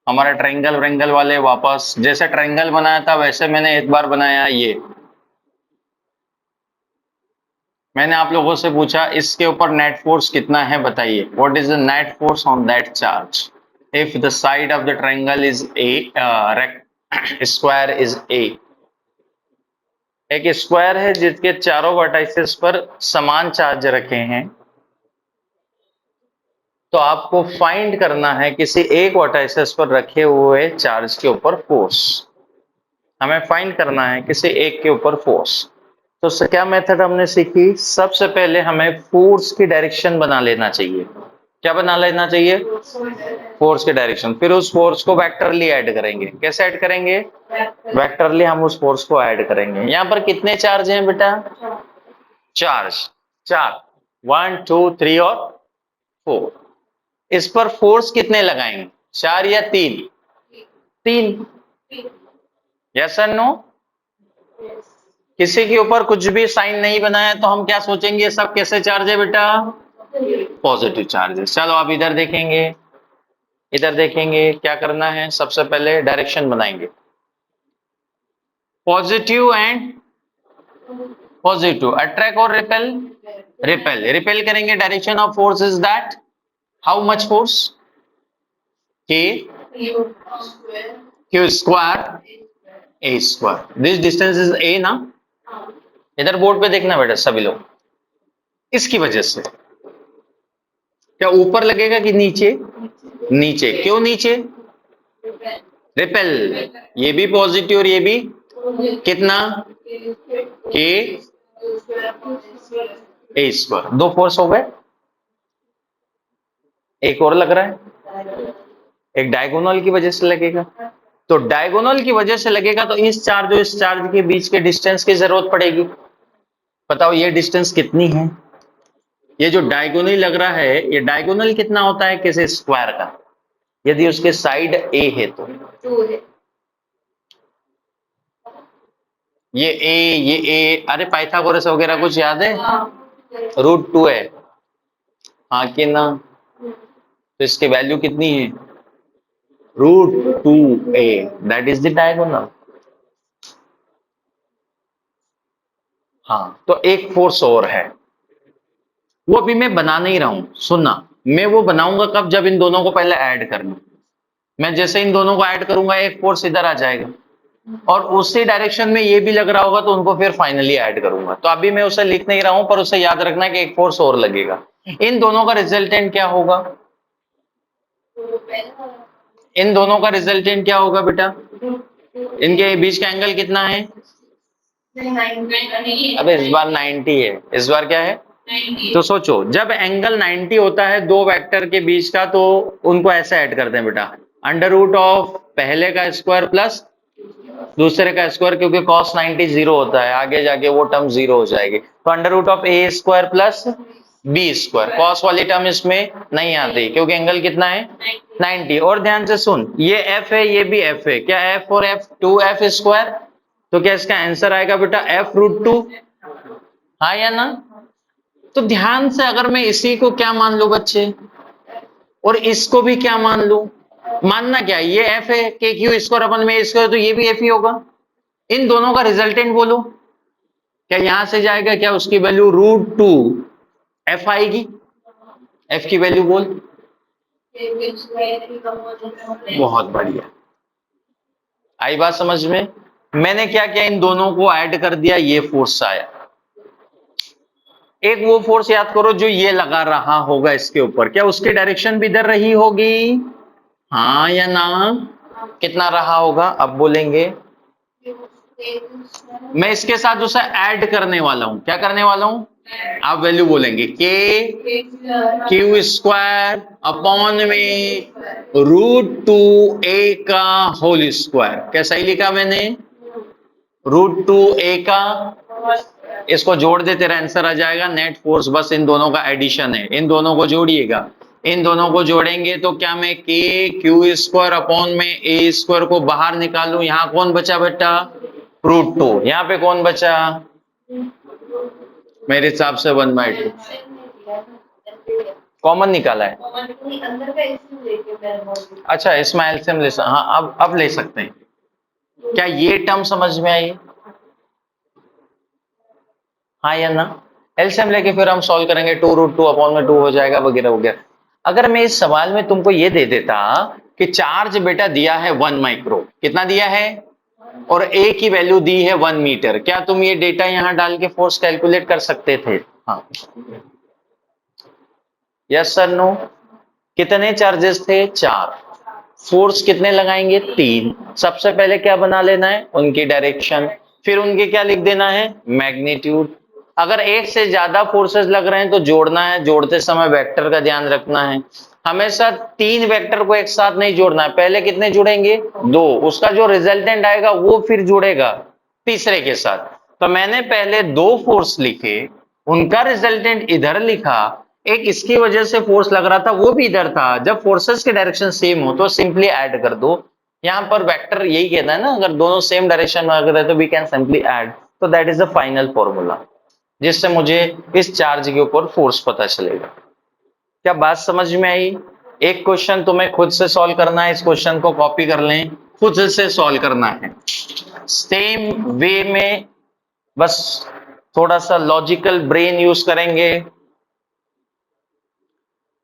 S1: हमारा ट्रायंगल व्रेंगल वाले, वापस जैसे ट्रायंगल बनाया था वैसे मैंने एक बार बनाया। ये मैंने आप लोगों से पूछा इसके ऊपर नेट फोर्स कितना है बताइए। What is the net force on that charge if the side of the triangle is a, square is a. एक स्क्वायर है जिसके चारों वर्टाइसेस पर समान चार्ज रखे हैं। तो आपको फाइंड करना है किसी एक वर्टाइसेस पर रखे हुए चार्ज के ऊपर फोर्स। हमें फाइंड करना है किसी एक के ऊपर फोर्स। तो क्या मेथड हमने सीखी? सबसे पहले हमें फोर्स की डायरेक्शन बना लेना चाहिए। क्या बना लेना चाहिए? फोर्स की डायरेक्शन। फिर उस फोर्स को वेक्टरली ऐड करेंगे। कैसे ऐड करेंगे? वेक्टरली हम उस फोर्स को ऐड करेंगे। यहां पर कितने चार्ज हैं बेटा? चार्ज चार, 1 2 3 और 4। इस पर फोर्स कितने लगाएंगे? 4 या 3? 3। यस और नो? किसी के ऊपर कुछ भी साइन नहीं बनाया तो हम क्या सोचेंगे? सब कैसे चार्ज है बेटा? Positive charges. चलो आप इधर देखेंगे, इधर देखेंगे क्या करना है। सबसे पहले डायरेक्शन बनाएंगे, पॉजिटिव एंड पॉजिटिव। अट्रैक्ट और रिपेल? रिपेल। रिपेल करेंगे। Direction of force is that how much force? K q square a square. This distance is a ना। इधर बोर्ड पे देखना बेटा सभी लोग। इसकी वजह से क्या ऊपर लगेगा कि नीचे? नीचे। क्यों नीचे? रिपेल। ये भी पॉजिटिव और ये भी कितना? के ए स्क्वायर। दो फोर्स हो गए। एक और लग रहा है, एक डायगोनल की वजह से लगेगा। तो डायगोनल की वजह से लगेगा तो इस चार्ज और इस चार्ज के बीच के डिस्टेंस की जरूरत पड़ेगी। बताओ ये डिस्टेंस कितनी है? ये जो डायगोनल लग रहा है, ये डायगोनल कितना होता है किसी स्क्वायर का? यदि उसके साइड ए है तो ये ए, अरे पाइथागोरस वगैरह कुछ याद है? √2 है, हाँ कि ना? तो इसकी वैल्यू कितनी है? √2a, that is the diagonal. हाँ, तो एक फोर्स और है, वो अभी मैं बना नहीं रहा हूं। सुनना, मैं वो बनाऊंगा कब? जब इन दोनों को पहले ऐड कर लूं। मैं जैसे इन दोनों को ऐड करूंगा एक फोर्स इधर आ जाएगा और उसी डायरेक्शन में ये भी लग रहा होगा तो उनको फिर फाइनली ऐड करूंगा। तो अभी मैं उसे लिख नहीं रहा हूं, पर उसे याद रखना कि एक फोर्स और लगेगा। इन दोनों का रिजल्टेंट क्या होगा? इन दोनों का रिजल्टेंट क्या होगा बेटा? इनके बीच का एंगल कितना है? अबे इस बार 90 है। इस बार क्या है? तो सोचो, जब एंगल 90 होता है दो वेक्टर के बीच का, तो उनको ऐसे ऐड करते हैं बेटा, √ऑफ पहले का स्क्वायर प्लस दूसरे का स्क्वायर, क्योंकि cos 90 जीरो होता है, आगे जाके वो टर्म जीरो हो जाएगी। तो √ऑफ a square plus b square. Cos वाली टर्म इसमें नहीं आती क्योंकि एंगल कितना है? 90। और ध्यान से सुन, ये f है, ये भी f है। क्या f और f? 2f square. तो क्या इसका आंसर आएगा बेटा f√2? हाँ या ना? तो ध्यान से, अगर मैं इसी को क्या मान लूं बच्चे, और इसको भी क्या मान लूं? मानना क्या, ये f है के क्यू स्क्वायर अपन में स्क्वायर, तो ये भी f ही होगा। इन दोनों का रिजल्टेंट बोलो। क्या यहां से जाएगा? क्या उसकी वैल्यू √2 एफ आएगी? एफ की वैल्यू बोल। बहुत बढ़िया, आई बात समझ में? मैंने क्या किया, इन दोनों को ऐड कर दिया, ये फोर्स आया। एक वो फोर्स याद करो जो ये लगा रहा होगा इसके ऊपर, क्या उसकी डायरेक्शन भी इधर रही होगी? हाँ या ना? कितना रहा होगा अब बोलेंगे? मैं इसके साथ उसे ऐड करने वाला हूं। क्या करने वाला हूं? आप वैल्यू बोलेंगे Q² अपॉन में √2a का होल स्क्वायर। क्या सही लिखा मैंने? √2a का, इसको जोड़ देते रहे आंसर आ जाएगा। नेट फोर्स बस इन दोनों का एडिशन है, इन दोनों को जोड़िएगा। इन दोनों को जोड़ेंगे तो क्या मैं Q² अपॉन में a² को बाहर निकालूं? यहां कौन बचा बेटा? √2। यहां पे कौन बचा? मेरे हिसाब से 1/2 कॉमन निकाला है।
S2: अंदर का इसमें लेके मैं
S1: अच्छा, इसमें एलसीएम ले हाँ, अब ले सकते हैं। क्या ये टर्म समझ में आई? हाँ या ना? एलसीएम लेके फिर हम सॉल्व करेंगे, 2√2 अपॉन में 2 हो जाएगा वगैरह वगैरह। अगर मैं इस सवाल में तुमको ये दे देता कि चार्ज बेटा दिया है 1 माइक्रो, कितना दिया है? और ए की वैल्यू दी है 1 मीटर, क्या तुम ये डेटा यहां डाल के फोर्स कैलकुलेट कर सकते थे? हाँ, यस सर नो? कितने चार्जेस थे? 4। फोर्स कितने लगाएंगे? 3। सबसे पहले क्या बना लेना है? उनकी डायरेक्शन, फिर उनके क्या लिख देना है? मैग्नीट्यूड। अगर एक से ज्यादा फोर्सेस लग रहे हैं तो जोड़ना है, जोड़ते समय वेक्टर का ध्यान रखना है। हमेशा 3 वेक्टर को एक साथ नहीं जोड़ना है, पहले कितने जुड़ेंगे? 2। उसका जो रिजल्टेंट आएगा वो फिर जुड़ेगा तीसरे के साथ। तो मैंने पहले 2 फोर्स लिखे, उनका रिजल्टेंट इधर लिखा, एक इसकी वजह से फोर्स लग रहा था वो भी इधर था। जब फोर्सेस की डायरेक्शन सेम हो तो सिंपली ऐड कर दो। यहां पर वेक्टर यही कहता है ना, अगर दोनों सेम डायरेक्शन में अगर है तो वी कैन सिंपली ऐड। तो that is the final formula जिससे मुझे इस चार्ज के ऊपर फोर्स पता चलेगा। क्या बात समझ में आई? एक क्वेश्चन तुम्हें खुद से सॉल्व करना है, इस क्वेश्चन को कॉपी कर लें, खुद से सॉल्व करना है सेम वे में, बस थोड़ा सा लॉजिकल ब्रेन यूज करेंगे।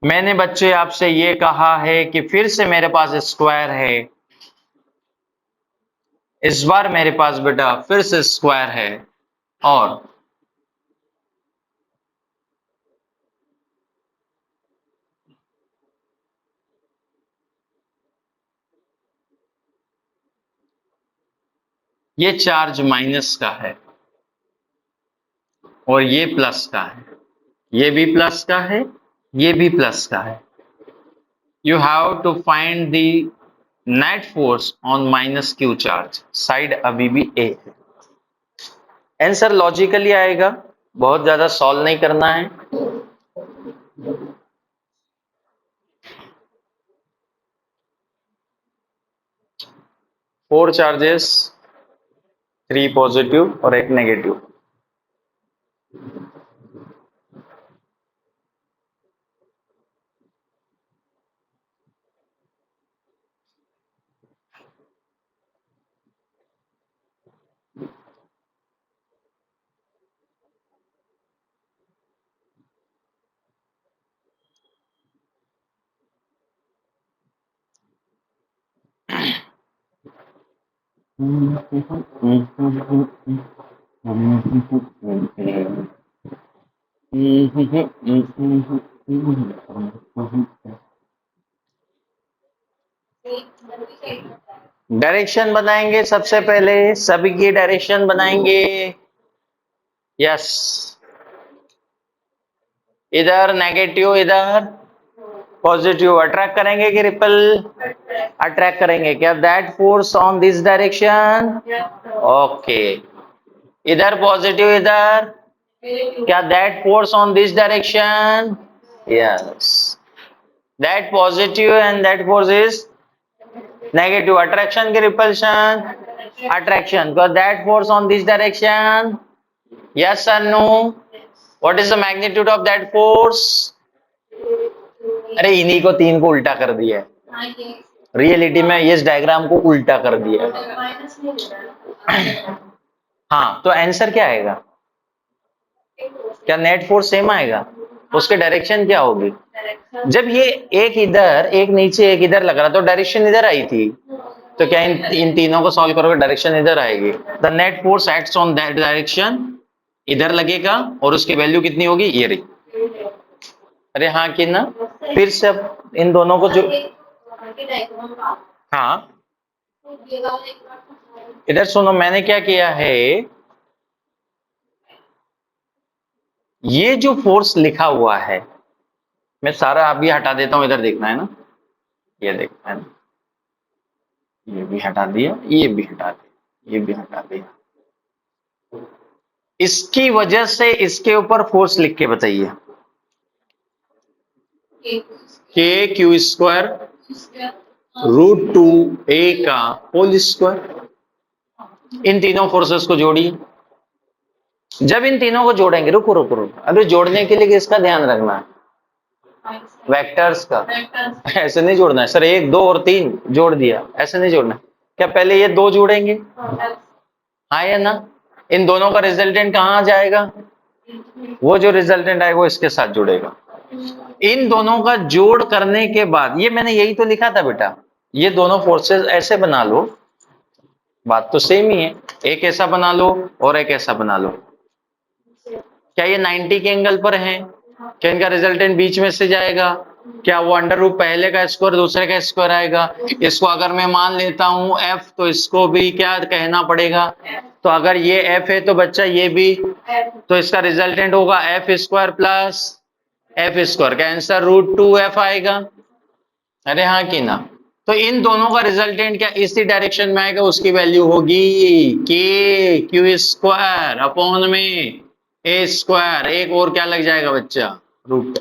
S1: मैंने बच्चे आपसे ये कहा है कि फिर से मेरे पास स्क्वायर है, इस बार मेरे पास बेटा फिर से स्क्वायर है, और ये चार्ज माइनस का है और ये प्लस का है, ये भी प्लस का है, ये भी प्लस का है। You have to find the net force on -q charge. Side अभी भी ए है। आंसर लॉजिकली आएगा, बहुत ज्यादा सॉल्व नहीं करना है। 4 चार्जेस, 3 पॉजिटिव और 1 नेगेटिव। डायरेक्शन बनाएंगे सबसे पहले, सभी की डायरेक्शन बनाएंगे। यस, इधर नेगेटिव, इधर पॉजिटिव। अट्रैक्ट करेंगे कि रिपल? अट्रैक्ट करेंगे। क्या that force on this direction? Okay. इधर पॉजिटिव, इधर क्या that force on this direction? Yes, that positive and that force is negative. Attraction की repulsion? Attraction. That force on this direction? Yes और no? What is the magnitude of that force? अरे इन्हीं को 3 को उल्टा कर दिया है, रियलिटी में इस डायग्राम को उल्टा कर दिया है। हाँ, तो आंसर क्या आएगा? क्या नेट फोर्स सेम आएगा? उसके डायरेक्शन क्या होगी?
S2: डायरेक्शन
S1: जब ये एक इधर एक नीचे एक इधर लग रहा तो डायरेक्शन इधर आई थी, तो क्या इन तीनों को सॉल्व करोगे डायरेक्शन इधर आएगी। The net force acts on that direction, इधर लगेगा और उसकी वैल्यू कितनी होगी? ये रही। अरे हाँ कि ना? फिर से अब इन दोनों को जो, हाँ इधर सुनो, मैंने क्या किया है, ये जो फोर्स लिखा हुआ है मैं सारा अभी हटा देता हूं, इधर देखना है ना, ये देखना है ना, ये भी हटा दिया, ये भी हटा दिया, ये भी हटा दिया। इसकी वजह से इसके ऊपर फोर्स लिख के बताइए। के क्यू स्क्वायर √2 ए का होल स्क्वायर। इन तीनों फोर्सेस को जोड़िए। जब इन तीनों को जोड़ेंगे, रुको रुको रुको, अभी जोड़ने के लिए किसका ध्यान रखना है? वेक्टर्स का। ऐसे नहीं जोड़ना है सर, 1 2 और 3 जोड़ दिया, ऐसे नहीं जोड़ना है। क्या पहले ये दो जोड़ेंगे? हाँ या ना? इन दोनों का रिजल्टेंट कहाँ जाएगा? वो जो रिजल्टेंट आएगा वो इसके साथ जुड़ेगा। इन दोनों का जोड़ करने के बाद, ये मैंने यही तो लिखा था बेटा, ये दोनों फोर्सेस ऐसे बना लो, बात तो सेम ही है, एक ऐसा बना लो और एक ऐसा बना लो। क्या ये 90 के एंगल पर है? क्या इनका रिजल्टेंट बीच में से जाएगा? क्या वो अंडर रूट पहले का स्क्वायर दूसरे का स्क्वायर आएगा? इसको अगर मैं मान लेता हूं f, तो इसको भी क्या कहना पड़ेगा? तो अगर ये f है तो बच्चा ये भी, तो इसका रिजल्टेंट होगा F square plus f square का आंसर √2f आएगा। अरे हाँ कि ना? तो इन दोनों का रिजल्टेंट क्या इसी डायरेक्शन में आएगा, उसकी वैल्यू होगी के क्यू स्क्वायर अपॉन में ए स्क्वायर, एक और क्या लग जाएगा बच्चा? रूट।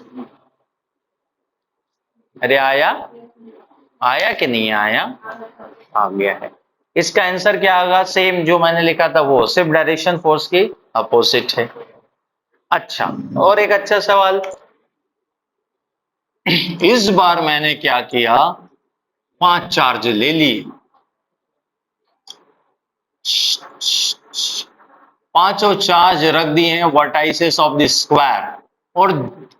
S1: अरे आया? आया कि नहीं आया? आ गया है। इसका आंसर क्या होगा? सेम जो मैंने लिखा था वो, सिर्फ डायरेक्शन फोर्स की अपोजिट है। अच्छा, और एक अच्छा सवाल, इस बार मैंने क्या किया, 5 चार्ज ले लिए, पांचों चार्ज रख दिए हैं वर्टाइसेस ऑफ द स्क्वायर, और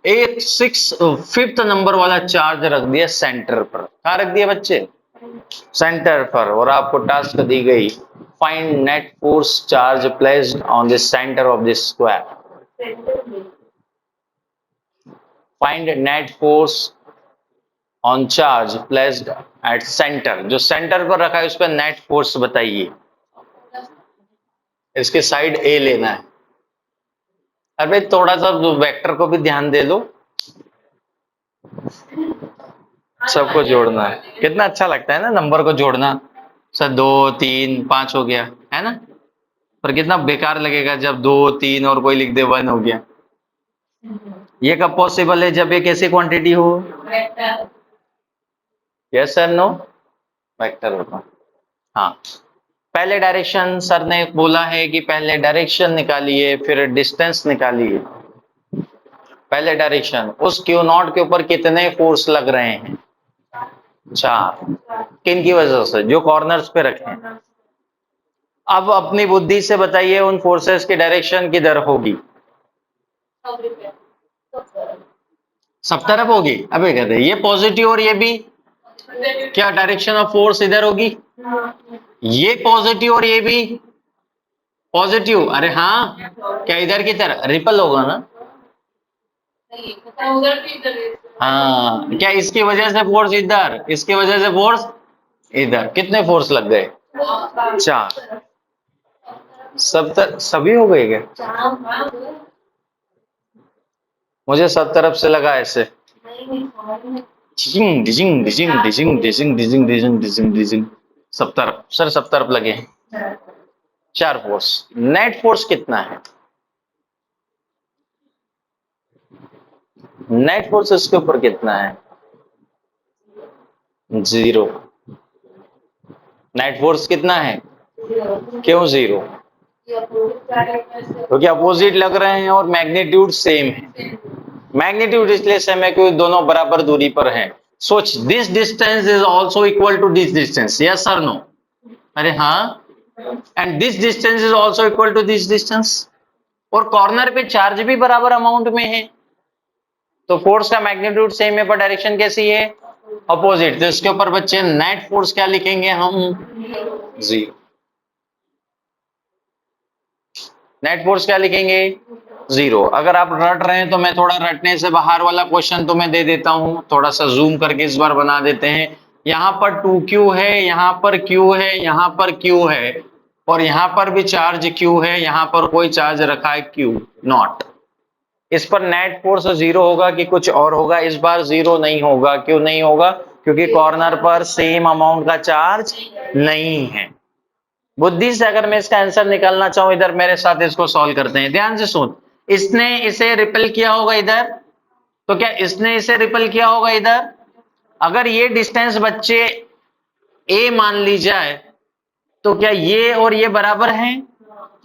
S1: एक 5th नंबर वाला चार्ज रख दिया सेंटर पर। कहां रख दिया बच्चे? सेंटर पर। और आपको टास्क दी गई, find net force charge placed on the centre of the square. Find net force on charge placed at centre, जो सेंटर पर रखा है उस पर नेट फोर्स बताइए। इसके साइड ए लेना है। अरे थोड़ा सा वेक्टर को भी ध्यान दे लो, सबको जोड़ना है। कितना अच्छा लगता है ना नंबर को जोड़ना, सर 2 3 5 हो गया है ना, पर कितना बेकार लगेगा जब 2 3 और कोई लिख दे 1 हो गया। ये कब पॉसिबल है? जब एक ऐसी क्वांटिटी हो, यस सर नो, वेक्टर होगा। हाँ, पहले डायरेक्शन सर ने बोला है कि पहले डायरेक्शन निकालिए फिर डिस्टेंस निकालिए। पहले डायरेक्शन, उस क्यू नॉट के ऊपर कितने फोर्स लग रहे हैं? 4। किन की वजह से? जो कॉर्नर्स पे रखे हैं। अब अपनी बुद्धि से बताइए उन फोर्सेस की डायरेक्शन किधर होगी? सब तरफ होगी। अबे कहते ये पॉजिटिव और ये भी, क्या डायरेक्शन ऑफ फोर्स इधर होगी? ये पॉजिटिव और ये भी पॉजिटिव। अरे हाँ, क्या इधर की तरह रिपल होगा ना? हाँ, क्या इसकी वजह से फोर्स इधर, इसकी वजह से फोर्स इधर, कितने फोर्स लग गए? 4। सभी हो गए क्या? मुझे सब तरफ से लगा ऐसे, डिजिंग डिजिंग डिजिंग डिजिंग डिजिंग डिजिंग डिजिंग डिजिंग डिजिंग, सब तरफ सर, सब तरफ लगे 4 फोर्स। नेट फोर्स कितना है? नेट फोर्स इसके ऊपर कितना है? 0। नेट फोर्स कितना है? क्यों 0? क्योंकि अपोजिट लग रहे हैं और मैग्नीट्यूड सेम है। मैग्नीट्यूड इसलिए सेम है क्योंकि दोनों बराबर दूरी पर हैं। सोच, this distance is also equal to this distance, yes और नो? अरे हाँ, and this distance is also equal to this distance, और कॉर्नर पे चार्ज भी बराबर अमाउंट में है, तो फोर्स का मैग्नीट्यूड सेम है पर डायरेक्शन कैसी है, अपोजिट। तो इसके ऊपर बच्चे नेट फोर्स क्या लिखेंगे हम, 0। नेट फोर्स क्या लिखेंगे, 0। अगर आप रट रहे हैं तो मैं थोड़ा रटने से बाहर वाला क्वेश्चन तुम्हें दे देता हूं, थोड़ा सा जूम करके इस बार बना देते हैं। यहां पर 2q है, यहां पर q है, यहां पर q है, और यहां पर भी चार्ज q है, यहां पर कोई चार्ज रखा है q नॉट। इस पर नेट फोर्स 0 होगा कि कुछ और होगा, इस बार 0 नहीं होगा। क्यों नहीं होगा, क्योंकि कॉर्नर पर सेम अमाउंट का चार्ज नहीं है। बुद्धि से अगर मैं इसका आंसर निकालना चाहूं, इधर मेरे साथ इसको सॉल्व करते हैं, ध्यान से सुन। इसने इसे रिपेल किया होगा इधर, तो क्या इसने इसे रिपेल किया होगा इधर। अगर ये डिस्टेंस बच्चे a मान ली जाए, तो क्या ये और ये बराबर हैं,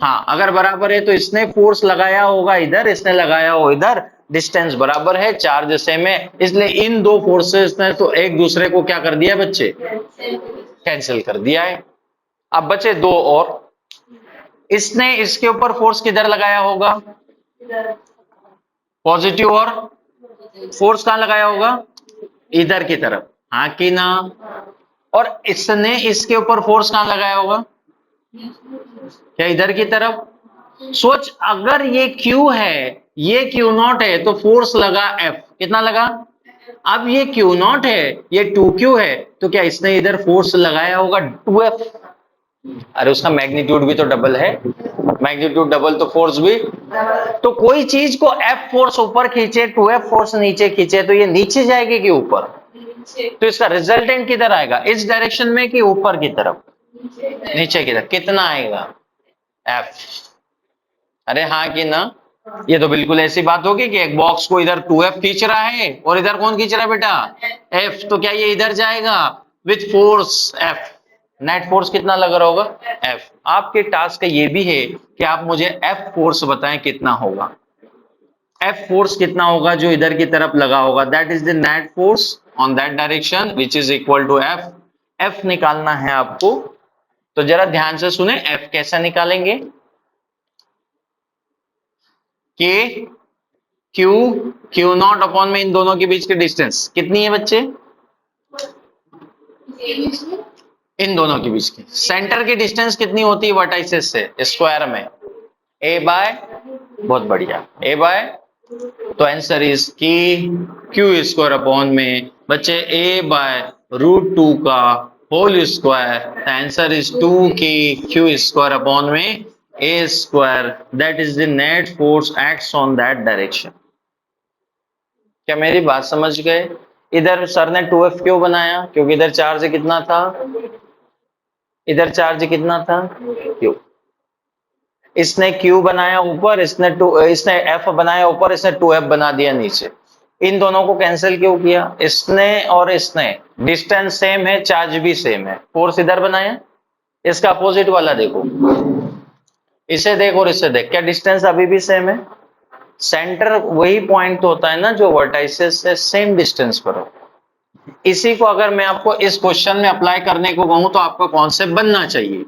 S1: हाँ अगर बराबर है तो इसने फोर्स लगाया होगा इधर, इसने लगाया हो इधर, डिस्टेंस बराबर है, चार्ज सेम है, इसलिए इन दो फोर्सेस ने तो एक दूसरे को क्या कर दिया बच्चे, कैंसिल कर दिया है। अब बचे दो और, इसने इसके ऊपर फोर्स किधर लगाया होगा, पॉजिटिव, और फोर्स कहां लगाया होगा, इधर की तरफ, हाँ कि ना। और इसने इसके ऊपर फोर्स कहां लगाया होगा, क्या इधर की तरफ। सोच, अगर ये Q है, ये Q नॉट है, तो फोर्स लगा F, कितना लगा। अब ये Q नॉट है, ये 2Q है, तो क्या इसने इधर फोर्स लगाया होगा 2F। अरे उसका मैग्नीट्यूड भी तो डबल है, मैग्नीट्यूड डबल तो फोर्स भी। तो कोई चीज को F फोर्स ऊपर खींचे, 2F फोर्स नीचे खींचे, तो ये नीचे जाएगी कि ऊपर, तो इसका रिजल्टेंट किधर आएगा, इस डायरेक्शन में कि ऊपर की तरफ, नीचे की तरफ। कितना आएगा, F। अरे हाँ कि ना, ये तो बिल्कुल ऐसी बात होगी कि एक बॉक्स को इधर 2F खींच रहा है और इधर कौन खींच रहा है बेटा, F, तो क्या ये इधर जाएगा with force F। Net force कितना लग रहा होगा, F। आपके टास्क ये भी है कि आप मुझे F फोर्स बताएं कितना होगा, F फोर्स कितना होगा जो इधर की तरफ लगा होगा, that is the net force on that direction which is equal to F। F निकालना है आपको, तो जरा ध्यान से सुने F कैसा निकालेंगे। के क्यू क्यू नॉट अपॉन में इन दोनों के बीच की डिस्टेंस कितनी है बच्चे, इन दोनों के बीच की सेंटर की डिस्टेंस कितनी होती है वर्टाइसेस से स्क्वायर में, ए बाय, बहुत बढ़िया, ए बाय। तो आंसर इज की क्यू स्क्वायर अपॉन में बच्चे ए बाय √2 का होल स्क्वायर। आंसर इज 2 की क्यू स्क्वायर अपॉन में a square, that is the net force acts on that direction. क्या मेरी बात समझ गए। इधर सर ने 2F क्यों बनाया, क्योंकि इधर चार्ज कितना था, इधर चार्ज कितना था Q। इसने Q बनाया ऊपर, इसने F बनाया ऊपर, इसने 2F बना दिया नीचे। इन दोनों को कैंसिल क्यों किया, इसने और इसने, डिस्टेंस सेम है, चार्ज भी सेम है, फोर्स इधर बनाया। इसका अपोजिट वाला देखो, इसे देख और इसे देख, क्या डिस्टेंस अभी भी सेम है। सेंटर वही पॉइंट होता है ना जो वर्टाइसेस से सेम डिस्टेंस पर हो। इसी को अगर मैं आपको इस क्वेश्चन में अप्लाई करने को कहूं तो आपका कॉन्सेप्ट बनना चाहिए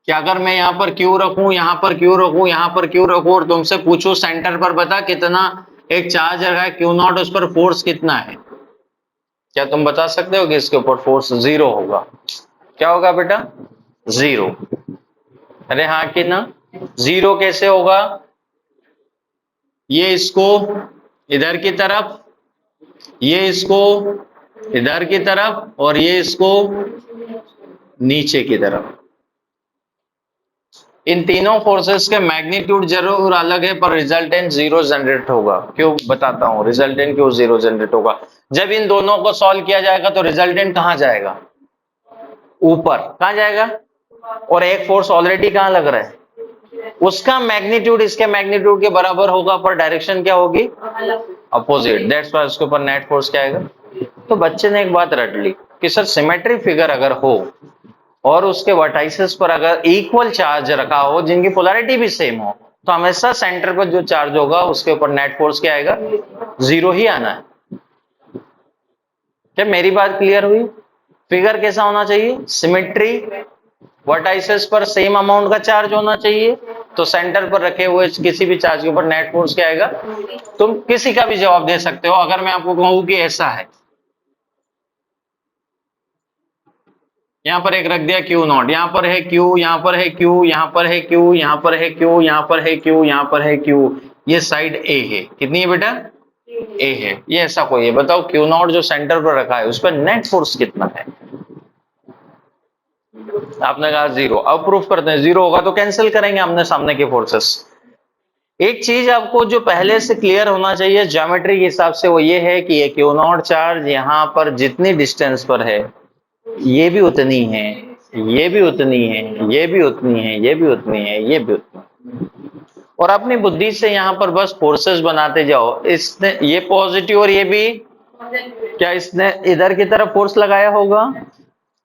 S1: कि अगर मैं यहां पर क्यू रखूं, यहां पर क्यू रखूं, यहां पर क्यू रखूं, और तुमसे पूछूं सेंटर पर बता कितना एक चार्ज रखा है क्यू नॉट, उस पर फोर्स कितना है, क्या तुम बता सकते हो कि इसके ऊपर फोर्स 0 होगा। क्या होगा बेटा, 0। अरे हाँ कि ना, 0 कैसे होगा, ये इसको इधर की तरफ, ये इसको इधर की तरफ, और ये इसको नीचे की तरफ। इन तीनों फोर्सेस के मैग्नीट्यूड जरूर अलग है पर रिजल्टेंट 0 जनरेट होगा। क्यों बताता हूं रिजल्टेंट क्यों 0 जनरेट होगा। जब इन दोनों को सॉल्व किया जाएगा तो रिजल्टेंट कहां जाएगा, ऊपर। कहां जाएगा, और एक फोर्स ऑलरेडी कहां लग रहा है, उसका मैग्नीट्यूड इसके मैग्नीट्यूड के बराबर होगा पर डायरेक्शन क्या होगी, अपोजिट। दैट्स व्हाई उसके ऊपर नेट फोर्स क्या आएगा। तो बच्चे ने एक बात रट ली कि सर सिमेट्री फिगर अगर हो और उसके वर्टाइसेस पर अगर इक्वल चार्ज रखा हो जिनकी पोलैरिटी भी सेम हो, तो हमेशा सेंटर पर जो चार्ज होगा उसके ऊपर नेट फोर्स क्या आएगा, 0 ही आना है। क्या मेरी बात क्लियर हुई। फिगर कैसा होना चाहिए, सिमेट्री, वर्टाइसेस पर सेम अमाउंट का चार्ज होना चाहिए, तो सेंटर पर रखे हुए किसी भी चार्ज के ऊपर नेट फोर्स क्या आएगा? तुम किसी का भी जवाब दे सकते हो। अगर मैं आपको कहूं कि ऐसा है, यहां पर एक रख दिया क्यू नॉट, यहां पर है क्यू, यहां पर है क्यू, यहां पर है क्यू, यहां पर है क्यू, यहां पर है क्यू, यहां पर है क्यू, ये साइड ए है। कितनी है बेटा? ए है। ये ऐसा कोई है, बताओ क्यू नॉट जो सेंटर पर रखा है उस पर नेट फोर्स कितना है? आपने कहा 0। अब प्रूफ करते हैं। 0 होगा तो कैंसिल करेंगे आमने सामने के फोर्सेस। एक चीज आपको जो पहले से क्लियर होना चाहिए ज्योमेट्री के हिसाब से, वो ये है कि ये क्यू नॉट चार्ज यहां पर जितनी डिस्टेंस पर है ये भी उतनी है, ये भी उतनी है, ये भी उतनी है, ये भी उतनी है, ये भी उतनी है। और अपनी बुद्धि से यहां पर बस फोर्सेस बनाते जाओ। इसने ये पॉजिटिव और ये भी, क्या इसने इधर की तरफ फोर्स लगाया होगा?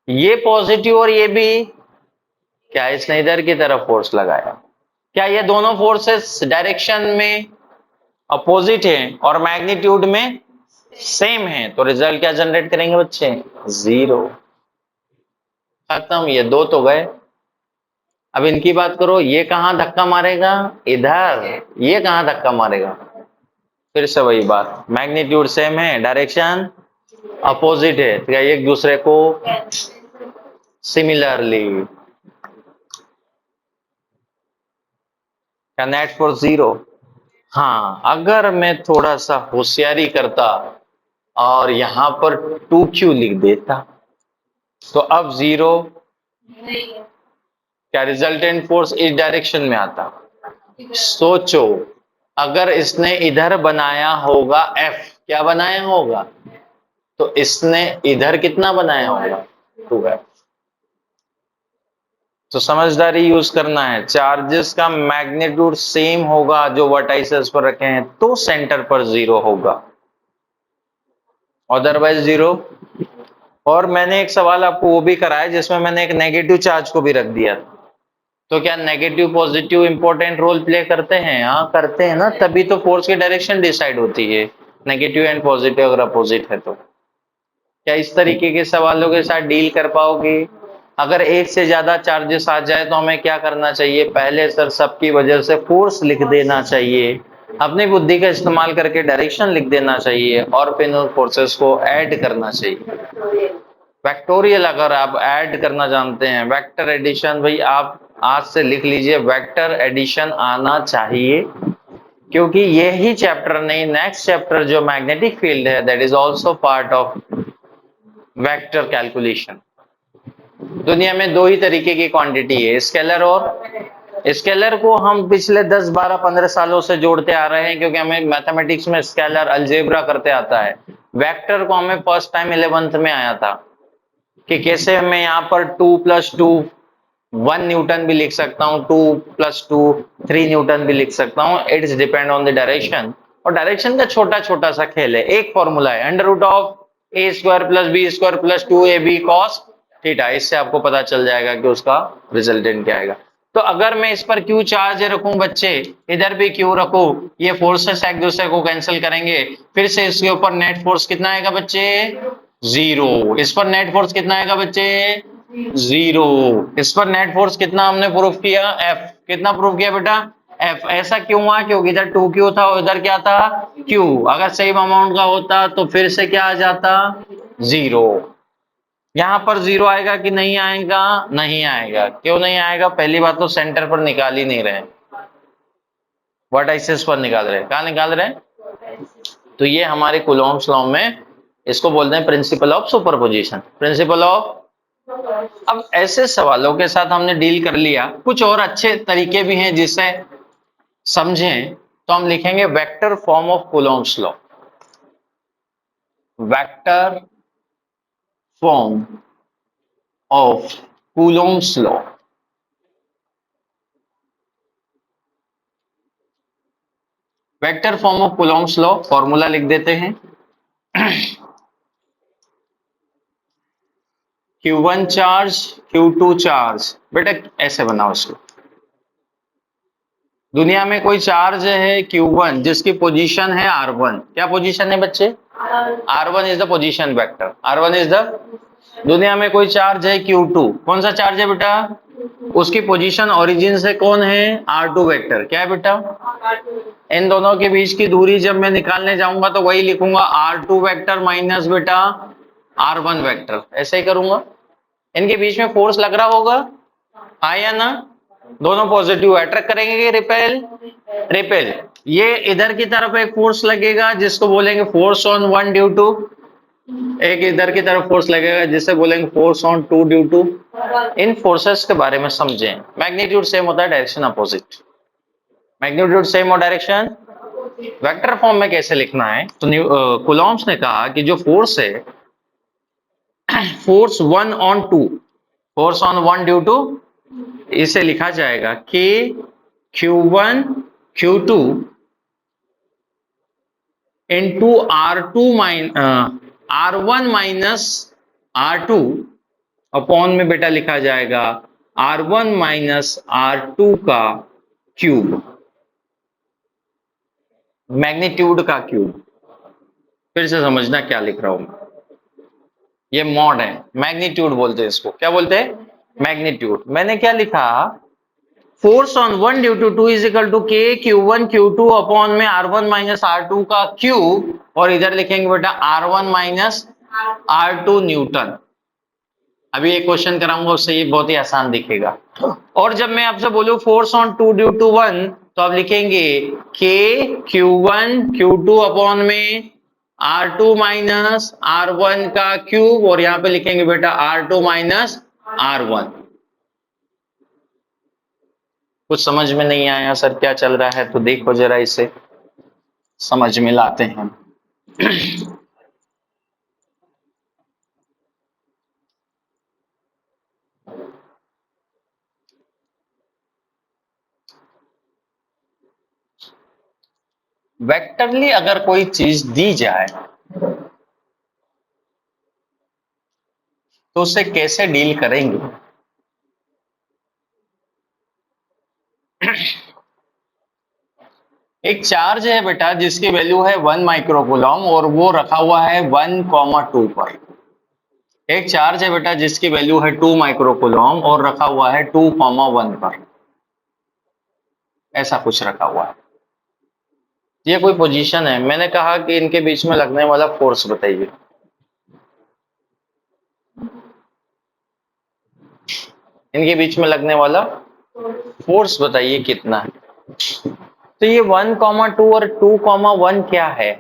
S1: ये पॉजिटिव और ये भी, क्या इसने इधर की तरफ फोर्स लगाया? क्या ये दोनों फोर्सेस डायरेक्शन में अपोजिट हैं और मैग्नीट्यूड में सेम है? तो रिजल्ट क्या जनरेट करेंगे बच्चे? 0। खत्म, ये दो तो गए। अब इनकी बात करो, ये कहां धक्का मारेगा? इधर। ये कहां धक्का मारेगा? फिर से वही बात, मैग्नीट्यूड सेम है, डायरेक्शन अपोजिट है, तो क्या एक दूसरे को सिमिलरली, क्या नेट फोर्स 0? हाँ, अगर मैं थोड़ा सा होशियारी करता और यहां पर 2q लिख देता तो अब 0, क्या रिजल्टेंट फोर्स इस डायरेक्शन में आता? सोचो, अगर इसने इधर बनाया होगा F, क्या बनाया होगा? तो इसने इधर कितना बनाया होगा? 2F। तो समझदारी यूज करना है। चार्जेस का मैग्नीट्यूड सेम होगा जो वर्टाइसेस पर रखे हैं तो सेंटर पर 0 होगा, अदरवाइज 0। और मैंने एक सवाल आपको वो भी कराया जिसमें मैंने एक नेगेटिव चार्ज को भी रख दिया। तो क्या negative positive important role play करते हैं? हाँ करते हैं ना, तभी तो फोर्स की डायरेक्शन डिसाइड होती है। नेगेटिव एंड पॉजिटिव अगर अपोजिट है तो क्या इस तरीके के सवालों के साथ डील कर पाओगे? अगर एक से ज्यादा चार्जेस आ जाए तो हमें क्या करना चाहिए? पहले सर सबकी वजह से फोर्स लिख देना चाहिए, अपनी बुद्धि का इस्तेमाल करके डायरेक्शन लिख देना चाहिए और फिर उन फोर्सेस को ऐड करना चाहिए। वेक्टोरियल अगर आप ऐड करना जानते हैं, वेक्टर एडिशन, भाई आप आज से लिख लीजिए, वेक्टर एडिशन आना चाहिए, क्योंकि यही चैप्टर नहीं, नेक्स्ट चैप्टर जो मैग्नेटिक फील्ड है that is also part of vector calculation. दुनिया में दो ही तरीके की क्वांटिटी है, स्केलर और स्केलर को हम पिछले 10, 12, 15 सालों से जोड़ते आ रहे हैं क्योंकि हमें मैथमेटिक्स में स्केलर अलजेब्रा करते आता है। वेक्टर को हमें फर्स्ट टाइम 11th में आया था कि कैसे मैं यहाँ पर 2 + 2 1 न्यूटन भी लिख सकता हूँ, 2 + 2 3 न्यूटन भी लिख सकता हूँ। It is depend on the direction, और डायरेक्शन का छोटा छोटा सा खेल है। एक फॉर्मूला है √a² + b² + 2ab cos theta, इससे आपको पता चल जाएगा कि उसका रिजल्टेंट क्या आएगा। तो अगर मैं इस पर Q चार्ज रखूं बच्चे, इधर भी Q रखूं, ये फोर्सेस एक दूसरे को कैंसिल करेंगे, फिर से इसके ऊपर नेट फोर्स कितना आएगा बच्चे? 0। इस पर नेट फोर्स कितना आएगा बच्चे? 0। इस पर नेट फोर्स कितना हमने प्रूफ किया? F। कितना प्रूफ किया बेटा? F। ऐसा क्यों हुआ? क्योंकि इधर 2Q था और इधर क्या था? Q। अगर सेम अमाउंट का होता तो फिर से क्या आ जाता? 0। यहां पर 0 आएगा कि नहीं आएगा? नहीं आएगा। क्यों नहीं आएगा? पहली बात तो सेंटर पर निकाल ही नहीं रहे, वर्टाइसेस पर निकाल रहे हैं। कहां निकाल रहे हैं? तो ये हमारे कूलॉम्स लॉ में इसको बोलते हैं principle of superposition, principle of. अब ऐसे सवालों के साथ हमने डील कर लिया, कुछ और अच्छे तरीके भी हैं जिससे समझें, तो हम लिखेंगे vector form of Coulomb's law, vector form of Coulomb's law. Vector form of Coulomb's law formula लिख देते हैं। Q1 चार्ज, Q2 चार्ज, बेटा ऐसे बनाओ इसको। दुनिया में कोई चार्ज है Q1 जिसकी पोजीशन है R1। क्या पोजीशन है बच्चे? R1 is the position vector, R1 is the. दुनिया में कोई चार्ज है Q2, कौन सा चार्ज है बेटा? उसकी पोजीशन ओरिजिन से कौन है, r2 वेक्टर। क्या है बेटा, इन दोनों के बीच की दूरी जब मैं निकालने जाऊंगा तो वही लिखूंगा r2 वेक्टर माइनस बेटा r1 वेक्टर, ऐसे ही करूंगा। इनके बीच में फोर्स लग रहा होगा, हाँ या ना, दोनों पॉजिटिव अट्रैक्ट करेंगे कि रिपेल, रिपेल। ये इधर की तरफ एक फोर्स लगेगा जिसको बोलेंगे force on one due to, एक इधर की तरफ फोर्स लगेगा जिसे बोलेंगे force on two due to. इन फोर्सेस के बारे में समझें। मैग्नीट्यूड सेम होता है, डायरेक्शन अपोजिट। मैग्नीट्यूड सेम और डायरेक्शन वेक्टर फॉर्म में कैसे लिखना है, तो कूलॉम्स ने कहा कि जो फोर्स है, force one on two, force on one due to, इसे लिखा जाएगा k q1 q2 into r1 minus r2 upon में बेटा लिखा जाएगा r1 माइनस r2 का क्यूब, मैग्नीट्यूड का क्यूब। फिर से समझना क्या लिख रहा हूं मैं, ये मॉड है, मैग्नीट्यूड बोलते हैं इसको। क्या बोलते हैं, मैग्नीट्यूड। मैंने क्या लिखा, force on one due to two is equal to k Q1 Q2 upon में R1 माइनस R2 का क्यूब, और इधर लिखेंगे बेटा R1 माइनस R2 न्यूटन। अभी एक क्वेश्चन कराऊंगा उससे ये बहुत ही आसान दिखेगा। और जब मैं आपसे बोलूं force on two due to one, तो आप लिखेंगे के Q1 Q2 अपॉन में R2 माइनस R1 का क्यूब, और यहां पे लिखेंगे बेटा R2 माइनस R1। कुछ समझ में नहीं आया सर क्या चल रहा है, तो देखो जरा इसे समझ में लाते हैं। वेक्टरली अगर कोई चीज दी जाए तो उससे कैसे डील करेंगे। एक चार्ज है बेटा जिसकी वैल्यू है 1 माइक्रोकूलम और वो रखा हुआ है 1,2 पर। एक चार्ज है बेटा जिसकी वैल्यू है 2 माइक्रोकूलम और रखा हुआ है 2,1 पर। ऐसा कुछ रखा हुआ है, ये कोई पोजीशन है। मैंने कहा कि इनके बीच में लगने वाला फोर्स बताइए। इनके बीच में लगने वाला फोर्स बताइए कितना है। तो ये 1,2 और 2,1 क्या है,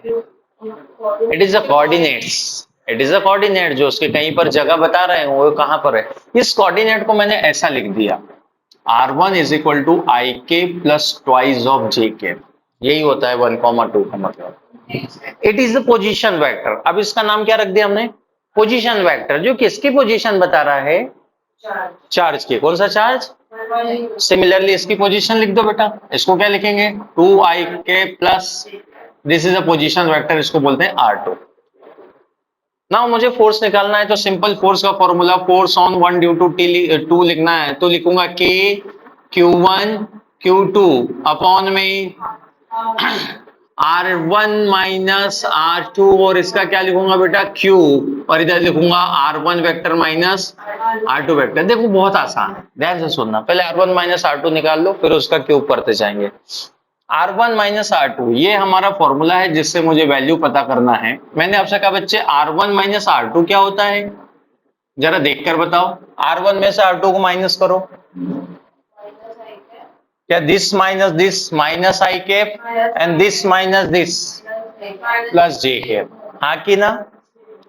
S1: it is a coordinates. It is a coordinate जो उसके कहीं पर जगह बता रहे हैं वो कहां पर है। इस कोऑर्डिनेट को मैंने ऐसा लिख दिया, R1 इज इक्वल टू आई के प्लस ट्वाइस ऑफ जे के। यही होता है 1,2 का मतलब। It is the position vector. अब इसका नाम क्या रख दिया हमने, पोजीशन वेक्टर, जो किसकी पोजीशन बता रहा है, चार्ज की। कौन सा चार्ज, सिमिलरली इसकी पोजीशन लिख दो बेटा। इसको क्या लिखेंगे, 2i के plus, this is a position vector, इसको बोलते हैं R2। ना मुझे फोर्स निकालना है तो सिंपल फोर्स का formula force on one due to two लिखना है, तो लिखूंगा के Q1 Q2 अपॉन में R1 माइनस R2, और इसका क्या लिखूंगा बेटा Q, और इधर लिखूंगा R1 vector minus R2 vector. देखो बहुत आसान है, ध्यान से सुनना। पहले R1 माइनस R2 निकाल लो, फिर उसका क्यूब करते जाएंगे। R1 माइनस R2 ये हमारा फॉर्मूला है जिससे मुझे वैल्यू पता करना है। मैंने आपसे कहा बच्चे R1 माइनस R2 क्या होता है, जरा देखकर बताओ। R1 में से R2 को माइनस करो, क्या this minus I cap and this minus this plus J cap, हाँ कि ना।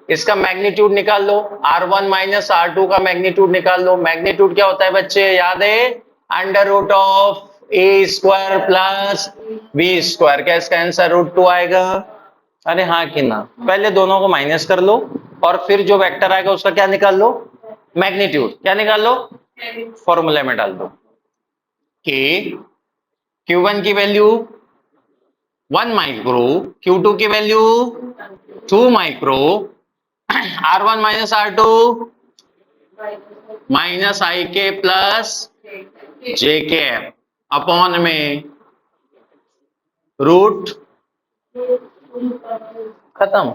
S1: इसका मैग्नीट्यूड निकाल लो, R1 माइनस R2 का मैग्नीट्यूड निकाल लो। मैग्नीट्यूड क्या होता है बच्चे, याद है, under root of a square plus b square. क्या इसका आंसर √2 आएगा, अरे हाँ कि ना। पहले दोनों को माइनस कर लो और फिर जो वेक्टर आएगा उसका क्या निकाल लो, मैग्नीट्यूड। क्या निकाल लो, फॉर्मूले में डाल दो कि Q1 की वैल्यू 1 माइक्रो, Q2 की value 2 micro, R1 minus R2 minus I के प्लस जे के अपॉन में रूट, खत्म।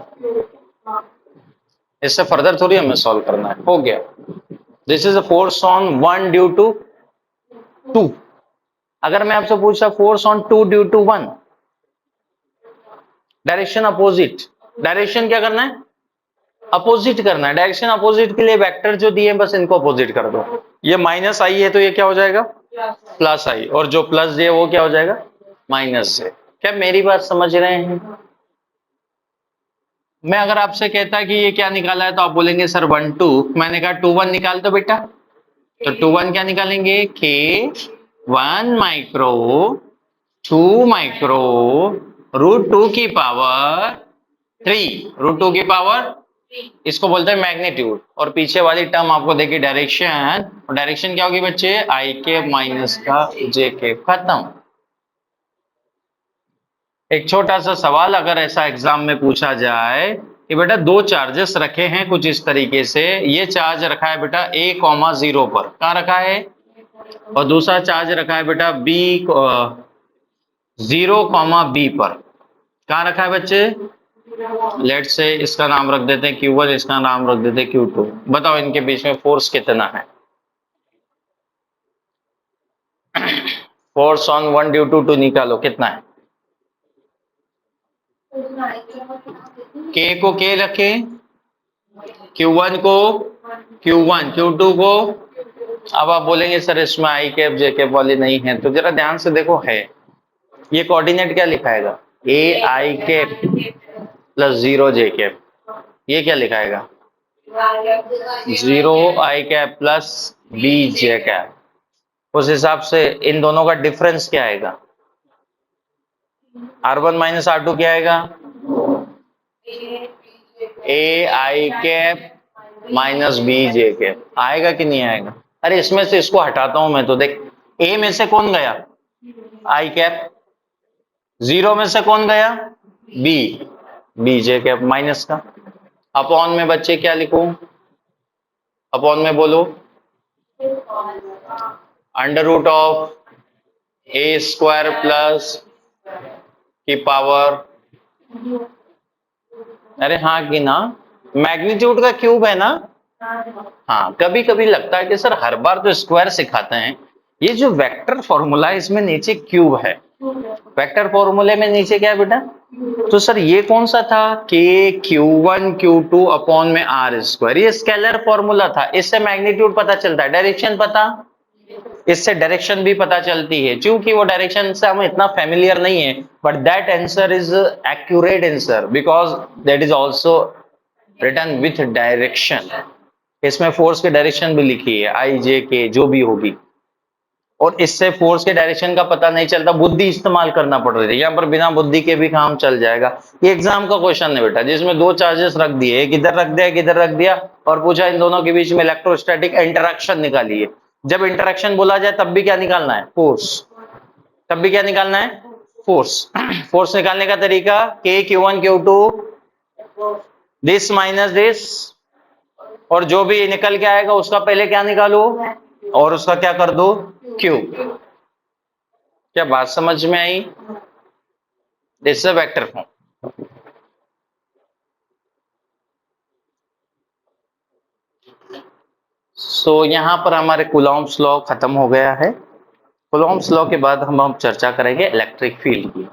S1: इससे फर्दर थोड़ी हमें सॉल्व करना है, हो गया। This is a force on one due to 2। अगर मैं आपसे पूछा फोर्स ऑन 2 ड्यू टू 1, डायरेक्शन अपोजिट, डायरेक्शन क्या करना है, अपोजिट करना है। डायरेक्शन अपोजिट के लिए वेक्टर जो दिए बस इनको अपोजिट कर दो। ये माइनस आई है तो ये क्या हो जाएगा, प्लस आई, और जो प्लस जे वो क्या हो जाएगा, माइनस जे। क्या मेरी बात समझ रहे हैं? मैं अगर आपसे कहता कि ये क्या निकाला है तो आप बोलेंगे सर 1 2, मैंने कहा 2 1 निकाल दो बेटा, तो 2 1 क्या निकालेंगे, के 1 माइक्रो 2 माइक्रो रूट 2 की पावर 3, रूट 2 की पावर, इसको बोलते हैं मैग्नीट्यूड। और पीछे वाली टर्म आपको देखी डायरेक्शन, और डायरेक्शन क्या होगी बच्चे, आई के माइनस का जे के, खत्म। एक छोटा सा सवाल अगर ऐसा एग्जाम में पूछा जाए कि बेटा दो चार्जेस रखे हैं कुछ इस तरीके से, ये चार्ज रखा है बेटा A,0 पर, कहाँ रखा है, और दूसरा चार्ज रखा है बेटा B,0, पर, कहाँ रखा है बच्चे, लेट से इसका नाम रख देते हैं Q1, इसका नाम रख देते हैं Q2। बताओ इनके बीच में फोर्स कितना है, फोर्स ऑन 1 ड्यू टू 2 निकालो कितना है। K को K रखे, Q1 को Q1, Q2 को, अब आप बोलेंगे सर इसमें आई कैप जे कैप वाली नहीं है, तो जरा ध्यान से देखो है, ये कोऑर्डिनेट क्या लिखाएगा, a i cap plus 0 j cap, ये क्या लिखाएगा, 0 i cap plus b J cap. उस हिसाब से इन दोनों का डिफरेंस क्या आएगा, R1 माइनस R2 क्या आएगा, a i cap minus b J cap, आएगा कि नहीं आएगा। अरे इसमें से इसको हटाता हूं मैं तो देख, ए में से कौन गया, आई कैप, 0 में से कौन गया, बी, बी जे कैप माइनस का, अपॉन में बच्चे क्या लिखूं, अपॉन में बोलो, under root of a square plus की पावर, अरे हाँ कि ना, मैग्नीट्यूड का क्यूब है ना। हाँ, कभी कभी लगता है कि सर हर बार तो स्क्वायर सिखाते हैं, ये जो वेक्टर फॉर्मूला है इसमें नीचे क्यूब है, वेक्टर फॉर्मूले में नीचे क्या है बेटा, तो सर ये कौन सा था, के Q1 Q2 अपॉन में आर स्क्वायर, ये स्केलर फॉर्मूला था, इससे मैग्नीट्यूड पता चलता है, डायरेक्शन पता, इससे डायरेक्शन भी पता चलती है, क्योंकि वो डायरेक्शन से हमें इतना फेमिलियर नहीं है, but that answer is accurate answer because that is also written with direction. इसमें फोर्स की डायरेक्शन भी लिखी है, आई जे के जो भी होगी, और इससे फोर्स के डायरेक्शन का पता नहीं चलता, बुद्धि इस्तेमाल करना पड़ रही है, यहाँ पर बिना बुद्धि के भी काम चल जाएगा। ये एग्जाम का क्वेश्चन है बेटा, जिसमें दो चार्जेस रख दिए, एक इधर रख दिया, एक इधर रख दिया, और पूछा इन दोनों के बीच में इलेक्ट्रोस्टैटिक इंटरेक्शन निकालिए। जब इंटरेक्शन बोला जाए तब भी क्या निकालना है, फोर्स, तब भी क्या निकालना है, फोर्स। फोर्स निकालने का तरीका, के Q1 Q2 this minus this, और जो भी निकल के आएगा उसका पहले क्या निकालो, और उसका क्या कर दो, क्यूब। क्या बात समझ में आई, this is a vector form. So यहां पर हमारे कूलॉम्स लॉ खत्म हो गया है। कूलॉम्स लॉ के बाद हम चर्चा करेंगे इलेक्ट्रिक फील्ड की।